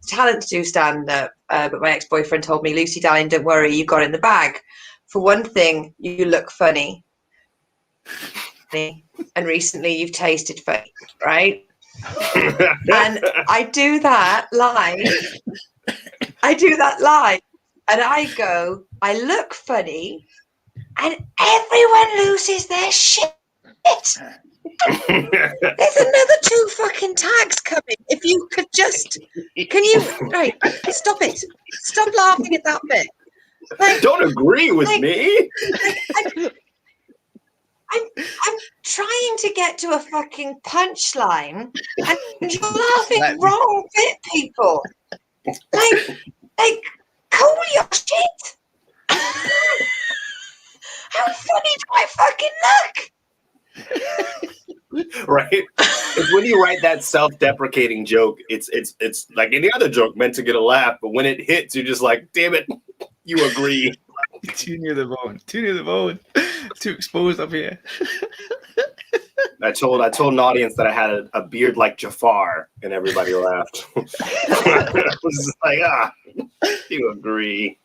do stand up, but my ex-boyfriend told me, Lucy darling, don't worry, you got it in the bag. For one thing, you look funny. And recently you've tasted funny, right? And I do that live. And I go, I look funny, and everyone loses their shit. There's another 2 fucking tags coming. If you could just, right, stop it. Stop laughing at that bit. Like, don't agree with me. I'm trying to get to a fucking punchline, and you're laughing wrong bit, people. Like, cool your shit. How funny do I fucking look? Right? It's when you write that self-deprecating joke, it's like any other joke meant to get a laugh, but when it hits, you're just like, damn it, you agree. Too near the bone. Too exposed up here. I told an audience that I had a beard like Jafar, and everybody laughed. I was just like, you agree.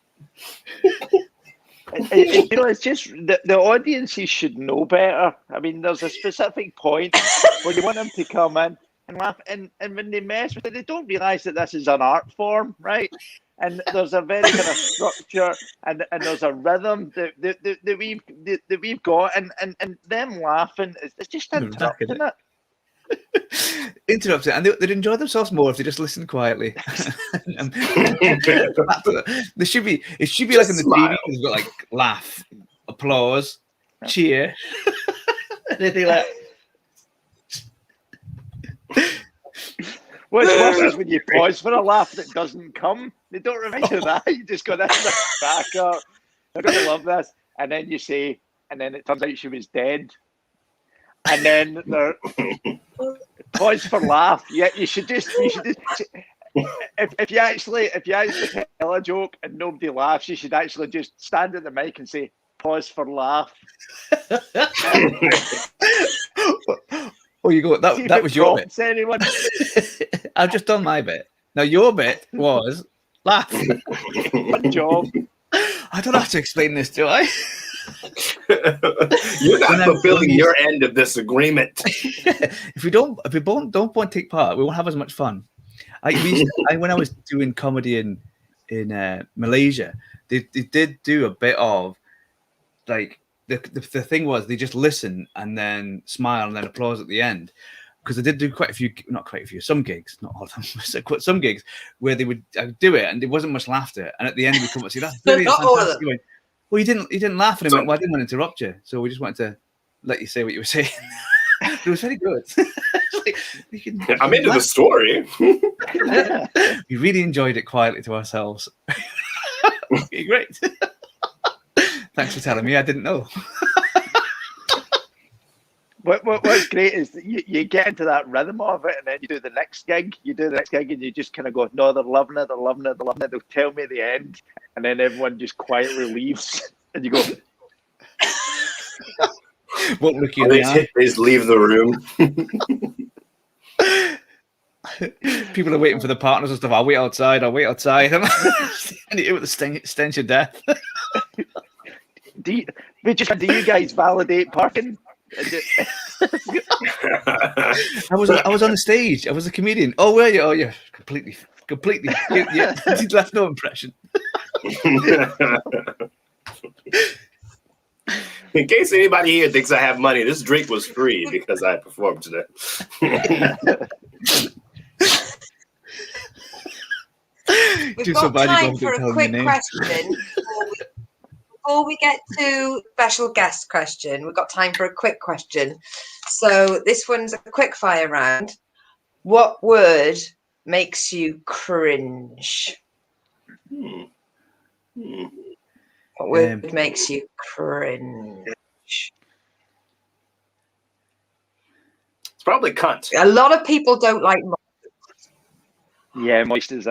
It's just the audiences should know better. I mean, there's a specific point where you want them to come in and laugh, and when they mess with it, they don't realise that this is an art form, right? And there's a very kind of structure, and there's a rhythm that we've got, and them laughing, it's just interrupting it. Interrupts it, and they'd enjoy themselves more if they just listened quietly. It should be like in the TV, you've got like laugh, applause, cheer, anything like. What's worse is when you pause for a laugh that doesn't come. They don't remind you that. You just go, this is a back up. They're going to love this. And then you say, and then it turns out she was dead. And then they're pause for laugh. Yeah, you should just if you actually tell a joke and nobody laughs, you should actually just stand at the mic and say, "Pause for laugh." Oh, you go. That was your bit. Anyone. I've just done my bit. Now your bit was laugh. Good job. I don't have to explain this, do I? You're not fulfilling your end of this agreement. If we don't want to take part, we won't have as much fun. When I was doing comedy in Malaysia, they did do a bit of like the thing was they just listen and then smile and then applause at the end, because I did do some gigs, not all of them, some gigs where they would do it and there wasn't much laughter, and at the end we come and say, "That's brilliant, fantastic." Went, well, you didn't laugh, and I went, "Well, I didn't want to interrupt you, so we just wanted to let you say what you were saying." It was very good. I'm into the story. We really enjoyed it quietly to ourselves. Okay, great. Thanks for telling me. I didn't know. What's great is that you get into that rhythm of it, and then you do the next gig. And you just kind of go, "No, they're loving it. They're loving it. They're loving it." They'll tell me the end, and then everyone just quietly leaves, and you go. Won't look you in the eye. They just leave the room. People are waiting for the partners and stuff. I'll wait outside. And with the stench of death. Do you guys validate parking? I was on the stage. I was a comedian. Oh, were you? Oh, yeah. Completely. Yeah. He left no impression. In case anybody here thinks I have money, this drink was free because I performed today. We've got time for a quick question before we get to special guest question. We've got time for a quick question. So this one's a quick fire round. What word makes you cringe? What word makes you cringe? It's probably cunt. A lot of people don't like moist. Yeah, moist is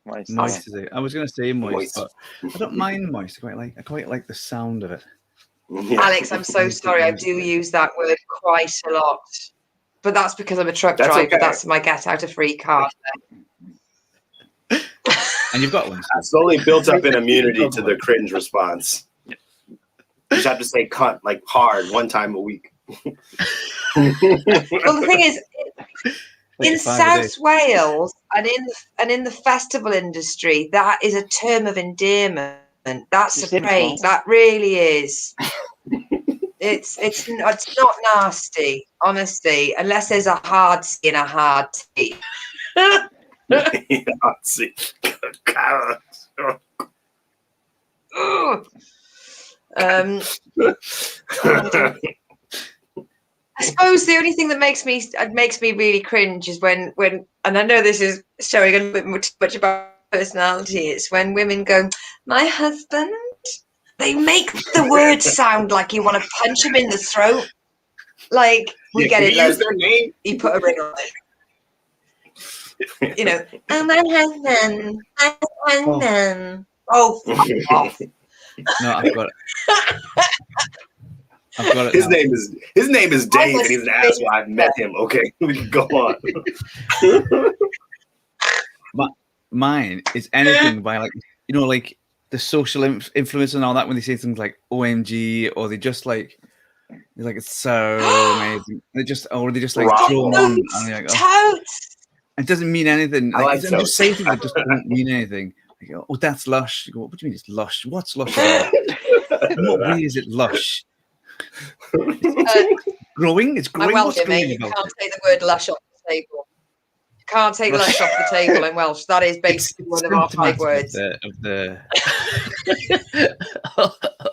moist. Moist is it? I was going to say moist, but I don't mind moist. I quite like the sound of it. Yeah. Alex, I'm so sorry. I do use that word quite a lot, but that's because I'm a truck driver. Okay. That's my get out of free card. And you've got one. I slowly built up an immunity to the cringe response. You just have to say cunt like hard one time a week. Well, the thing is, in South Wales and in the festival industry, that is a term of endearment. That's a praise. That really is. It's not nasty, honestly, unless there's a hard C and a hard T. I suppose the only thing that makes me really cringe is when and I know this is showing a little bit too much about personality. It's when women go, "My husband." They make the word sound like you want to punch him in the throat. Like we get it. Use their name. You put a ring on it. You know, "Oh, my husband, my husband." Oh, fuck off. No, I've got it. His name is Dave, and he's an asshole. I've met him. Okay, we can go on. Mine is anything by like the social influence and all that, when they say things like OMG, or they just like it's so amazing. They just throw them on. And like, it doesn't mean anything. Like, just say things that just don't mean anything. Like, "Oh, that's lush." You go, "What do you mean it's lush? What's lush about? In what way is it lush?" Growing? It's growing. Welsh, mate. You can't take the word lush off the table. You can't take lush off the table in Welsh. That is basically one of our 5 words.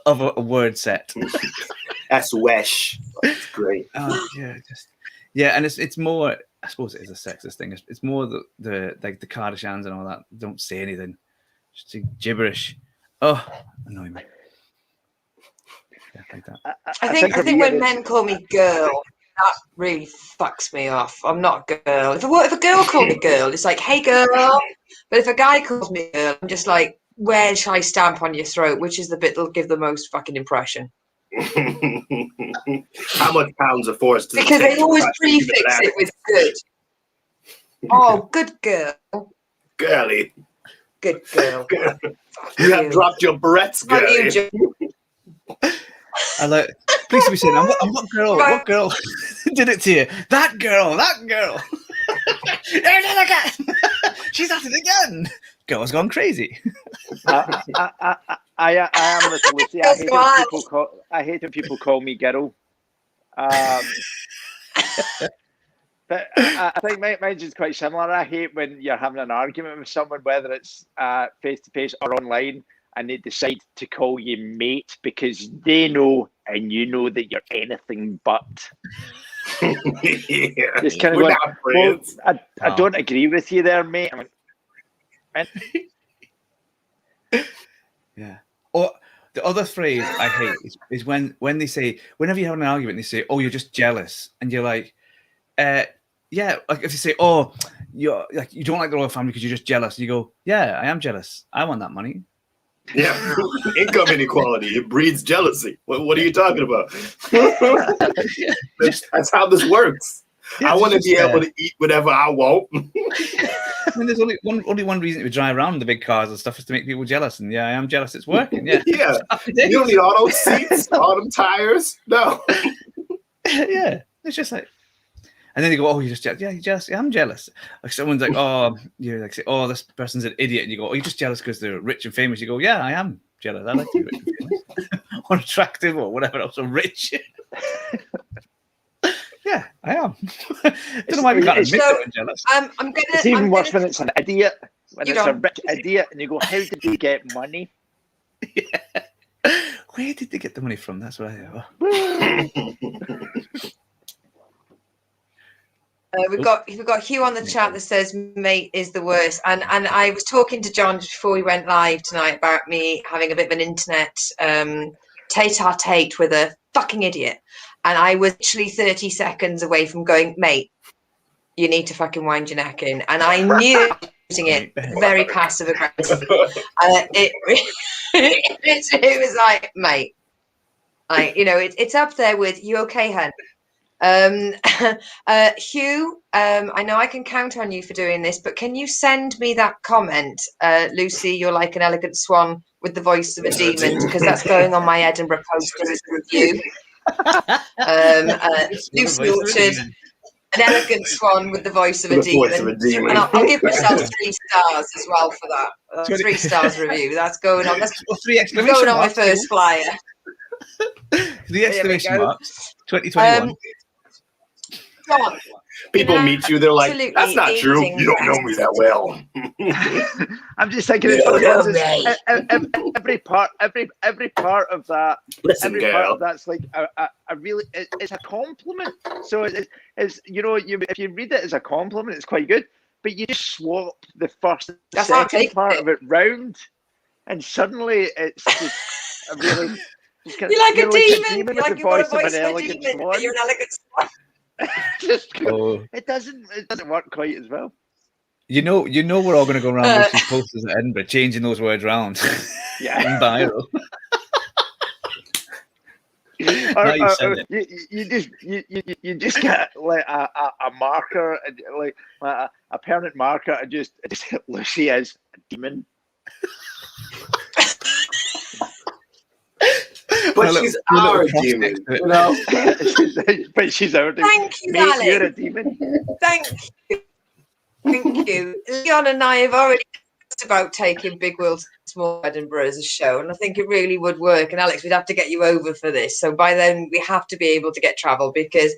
Of a word set. That's wesh. That's great. Yeah, and it's more. I suppose it is a sexist thing. It's more the Kardashians and all that don't say anything. Just gibberish. Oh, annoying me. Yeah, like that. I think when men call me girl, that really fucks me off. I'm not a girl. If a girl called me a girl, it's like, hey girl. But if a guy calls me a girl, I'm just like, where shall I stamp on your throat? Which is the bit that'll give the most fucking impression? How much pounds of force does Because it take they always prefix it with good. Oh, good girl. Girly. Good girl. You have dropped your barrettes, How girly. you, Joe? I like. Please be saying, what girl? What girl did it to you? That girl. She's at it again. Girl's gone crazy. I am with Lucy. I hate when people call me girl. But I think mine's is quite similar. I hate when you're having an argument with someone, whether it's face to face or online, and they decide to call you mate because they know and you know that you're anything but. Yeah. Just kind of going, well, I don't agree with you there, mate. Yeah. Or the other phrase I hate is when they say, whenever you have an argument, they say, "Oh, you're just jealous," and you're like, yeah. Like if you say, "Oh, you don't like the royal family because you're just jealous," you go, "Yeah, I am jealous. I want that money." Yeah, income inequality. It breeds jealousy. What are you talking about? That's how this works. I want to be able to eat whatever I want. I mean, there's only one reason to drive around the big cars and stuff is to make people jealous. And yeah, I am jealous. It's working. Yeah. Yeah. You don't need auto seats, autumn tires. No. Yeah. It's just like, and then you go, "Oh, you're just jealous." Yeah, you're jealous. Yeah, I'm jealous. Like someone's like, "Oh, you're like, say, oh, this person's an idiot," and you go, "Oh, you're just jealous because they're rich and famous." You go, "Yeah, I am jealous. I like to be rich and famous, or attractive, or whatever else, or rich." Yeah, I am. I don't know why we can't admit that I'm jealous. It's even worse when it's an idiot. When it's a rich idiot, and you go, "How did they get money?" Yeah. Where did they get the money from? That's what I We've got Hugh on the chat that says mate is the worst, and I was talking to John before we went live tonight about me having a bit of an internet tete-a-tete with a fucking idiot, and I was literally 30 seconds away from going, "Mate, you need to fucking wind your neck in," and I knew using it very passive aggressive. It was like, "Mate, it's up there with you okay, hun?" Hugh, I know I can count on you for doing this, but can you send me that comment, Lucy, you're like an elegant swan with the voice of a demon, because that's going on my Edinburgh poster as a review. Lucy Orchard, an elegant swan with the voice of a demon. And I'll give myself 3 stars as well for that. 3 stars review. That's going on. That's going on my first flyer. 3 exclamation marks. 2021. John, people meet you, they're like, "That's not true. You don't know me that well." I'm just thinking every part of that. Listen, every girl. part of that's like a really it's a compliment. So it's if you read it as a compliment, it's quite good. But you just swap the first and second part of it round, and suddenly it's just a really. You're like a demon. You're like the voice of an elegant swan. You're an elegant swan. It doesn't work quite as well. You know, we're all going to go around with these posters at Edinburgh, changing those words around. Yeah, in viral. You just get like a marker, like a permanent marker, and just Lucy is a demon. But she's our demon, you know. But she's our demon. Thank you, Mate, Alex. you're a demon. Thank you. Leon and I have already talked about taking Big World Small Edinburgh as a show, and I think it really would work. And Alex, we'd have to get you over for this. So by then we have to be able to get travel, because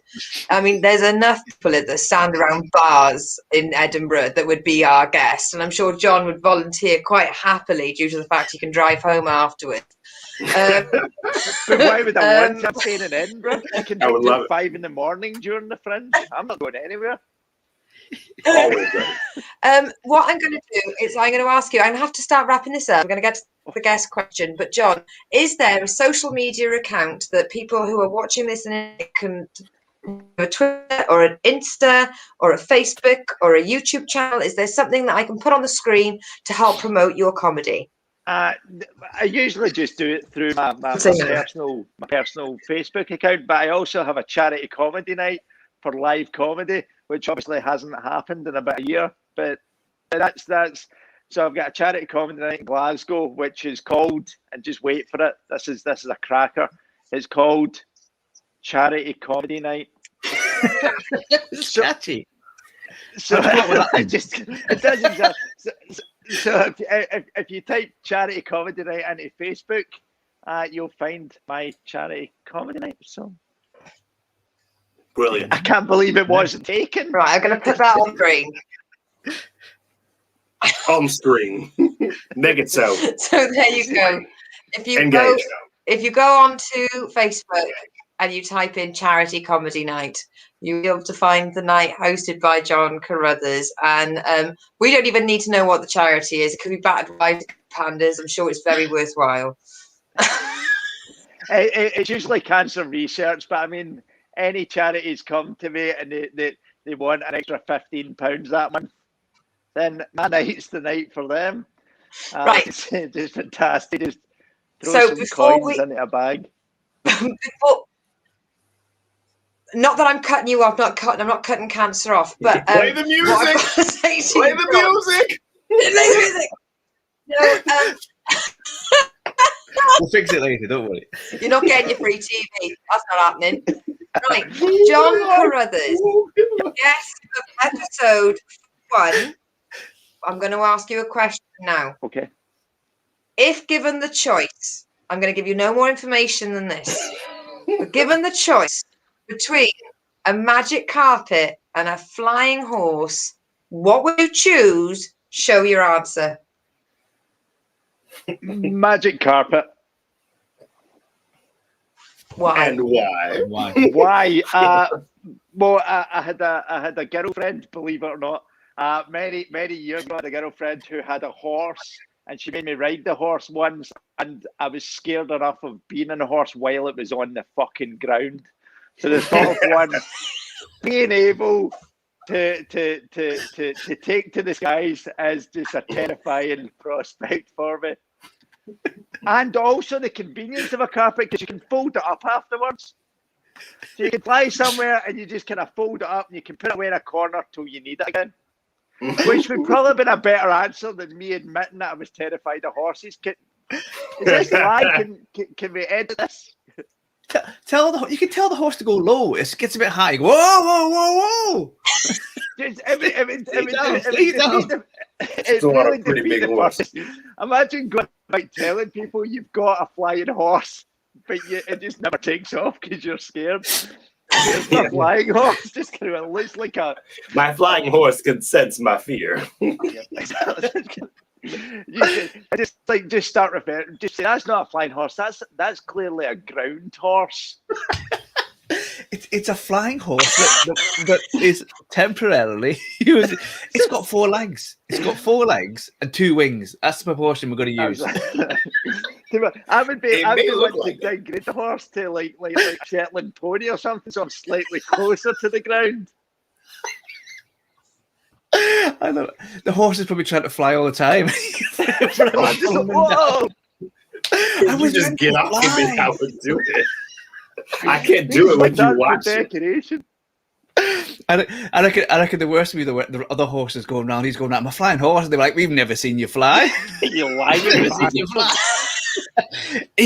I mean there's enough people that stand around bars in Edinburgh that would be our guests, and I'm sure John would volunteer quite happily due to the fact he can drive home afterwards. But why would I want to stay in Edinburgh? I can do it 5 a.m. during the Fringe. I'm not going anywhere. Always what I'm going to do is I'm going to ask you, I'm going to have to start wrapping this up. I'm going to get to the guest question, but John, is there a social media account that people who are watching this and can a Twitter or an Insta or a Facebook or a YouTube channel? Is there something that I can put on the screen to help promote your comedy? I usually just do it through my personal Facebook account, but I also have a charity comedy night for live comedy, which obviously hasn't happened in about a year. But that's so I've got a charity comedy night in Glasgow, which is called, and just wait for it. This is a cracker. It's called Charity Comedy Night. It's catchy. So it does exactly. So if you type Charity Comedy Night into Facebook, you'll find my charity comedy night. So Brilliant. I can't believe it wasn't taken. Right, I'm going to put that on screen. On screen. Make it so. So there you go. If you go onto Facebook and you type in Charity Comedy Night, you'll be able to find the night hosted by John Carruthers. And we don't even need to know what the charity is. It could be battered by pandas. I'm sure it's very worthwhile. It's usually cancer research, but I mean, any charities come to me and they want an extra £15 that month, then my night's the night for them. Right. It's just fantastic. Just throw some coins into a bag. Not that I'm cutting you off. I'm not cutting cancer off. But play the music. Play the music. No, we'll fix it later. Don't worry. You're not getting your free TV. That's not happening. Right, John Carruthers, guest of episode 1. I'm going to ask you a question now. Okay. If given the choice, I'm going to give you no more information than this. But given the choice between a magic carpet and a flying horse, what would you choose? Show your answer. Magic carpet. Why? And why? Why? Well, I had a girlfriend, believe it or not, many years ago. I had a girlfriend who had a horse, and she made me ride the horse once, and I was scared enough of being on a horse while it was on the fucking ground. So the thought of one being able to take to the skies is just a terrifying prospect for me. And also the convenience of a carpet, because you can fold it up afterwards. So you can fly somewhere and you just kind of fold it up and you can put it away in a corner till you need it again. Which would probably have been a better answer than me admitting that I was terrified of horses. Is this lie? Can we edit this? You can tell the horse to go low. It gets a bit high. Whoa, whoa, whoa, whoa! Still really a pretty big horse. Imagine going like telling people you've got a flying horse, but it just never takes off because you're scared. It's a flying horse, just kind of looks like a. My flying horse can sense my fear. Just start referring. Just say that's not a flying horse. That's clearly a ground horse. It's a flying horse that is temporarily. It's got 4 legs. It's got 4 legs and 2 wings. That's the proportion we're going to use. I would want to downgrade the horse to like a Shetland pony or something, so I'm slightly closer to the ground. I know. The horse is probably trying to fly all the time. Whoa! You just get up and I would do it. I can't do it when you watch it. I reckon the worst would be the other horses going around. He's going around, I'm a flying horse. And they're like, we've never seen you fly. You're lying. He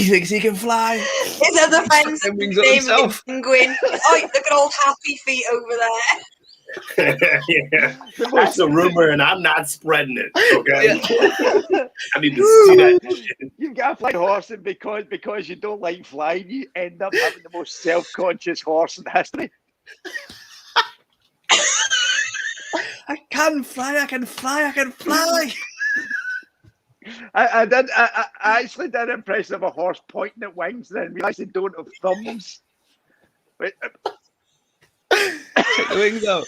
thinks he can fly. His other friend's name is Penguin. Oh, look at old Happy Feet over there. Yeah. That's a rumor, and I'm not spreading it. Okay, I need to see that. You've got a flying horse, and because you don't like flying, you end up having the most self-conscious horse in history. I can fly. I can fly. I can fly. I actually did an impression of a horse pointing at wings, and then realised they don't have thumbs. Wait. Check the wings out.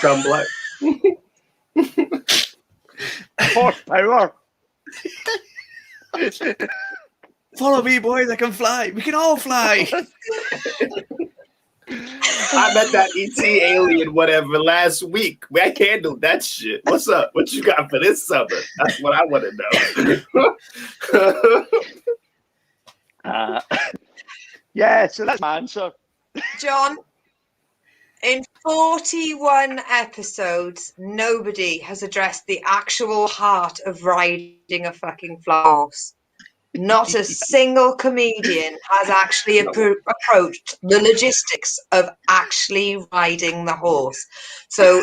Come black. Follow me, boys. I can fly. We can all fly. I met that ET alien whatever last week. I handled that shit. What's up? What you got for this summer? That's what I want to know. Yeah, so that's my answer. John, in 41 episodes, nobody has addressed the actual heart of riding a fucking fly horse. Not a single comedian has actually approached the logistics of actually riding the horse. So,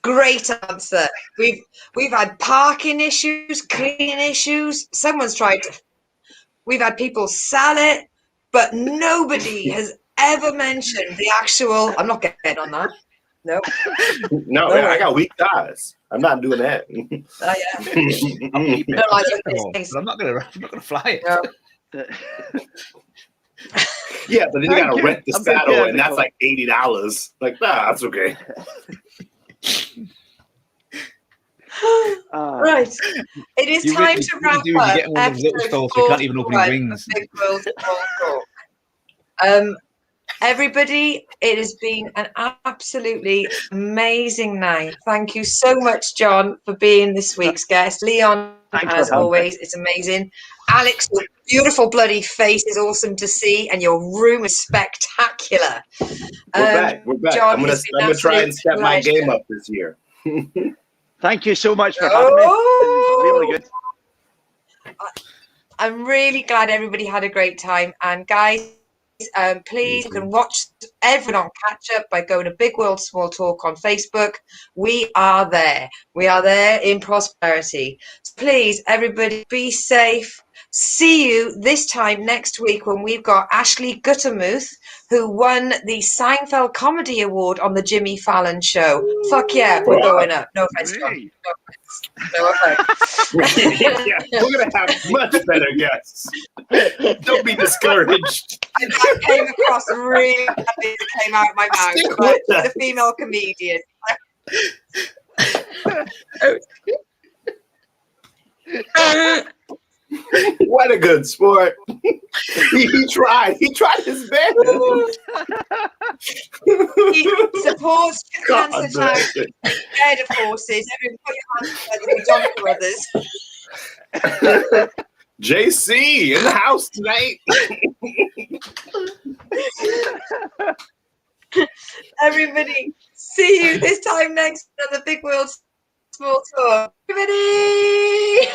great answer. We've had parking issues, cleaning issues. We've had people sell it, but nobody has ever mentioned the actual. I'm not getting on that. No. No, man, I got weak thighs. I'm not doing that. I'm not gonna fly it. No. Yeah, but then you gotta rent the saddle, and that's like $80. Like, nah, that's okay. Right. It is time to wrap up. Episode 4 you can't even open your wings. Big World Small Talk. Everybody, it has been an absolutely amazing night. Thank you so much, John, for being this week's guest. Leon, as always, it's amazing. Alex, your beautiful bloody face is awesome to see, and your room is spectacular. We're back. John, I'm gonna try and step my game up this year. Thank you so much for having me. It was really good. I'm really glad everybody had a great time. And guys, please, you can watch everyone on Catch Up by going to Big World Small Talk on Facebook. We are there. We are there in prosperity. So please, everybody, be safe. See you this time next week when we've got Ashley Guttermuth, who won the Seinfeld Comedy Award on the Jimmy Fallon Show. Fuck yeah, we're going up. No offense, John. No offense. Yeah, we're going to have much better guests. Don't be discouraged. That came across really badly. It came out of my mouth. But she's a female comedian. What a good sport. He tried. He tried his best. He supports cancer charity, scared of horses. Everyone put your hands together with John Carruthers. JC in the house tonight. Everybody, see you this time next on the Big World Small Talk. Everybody!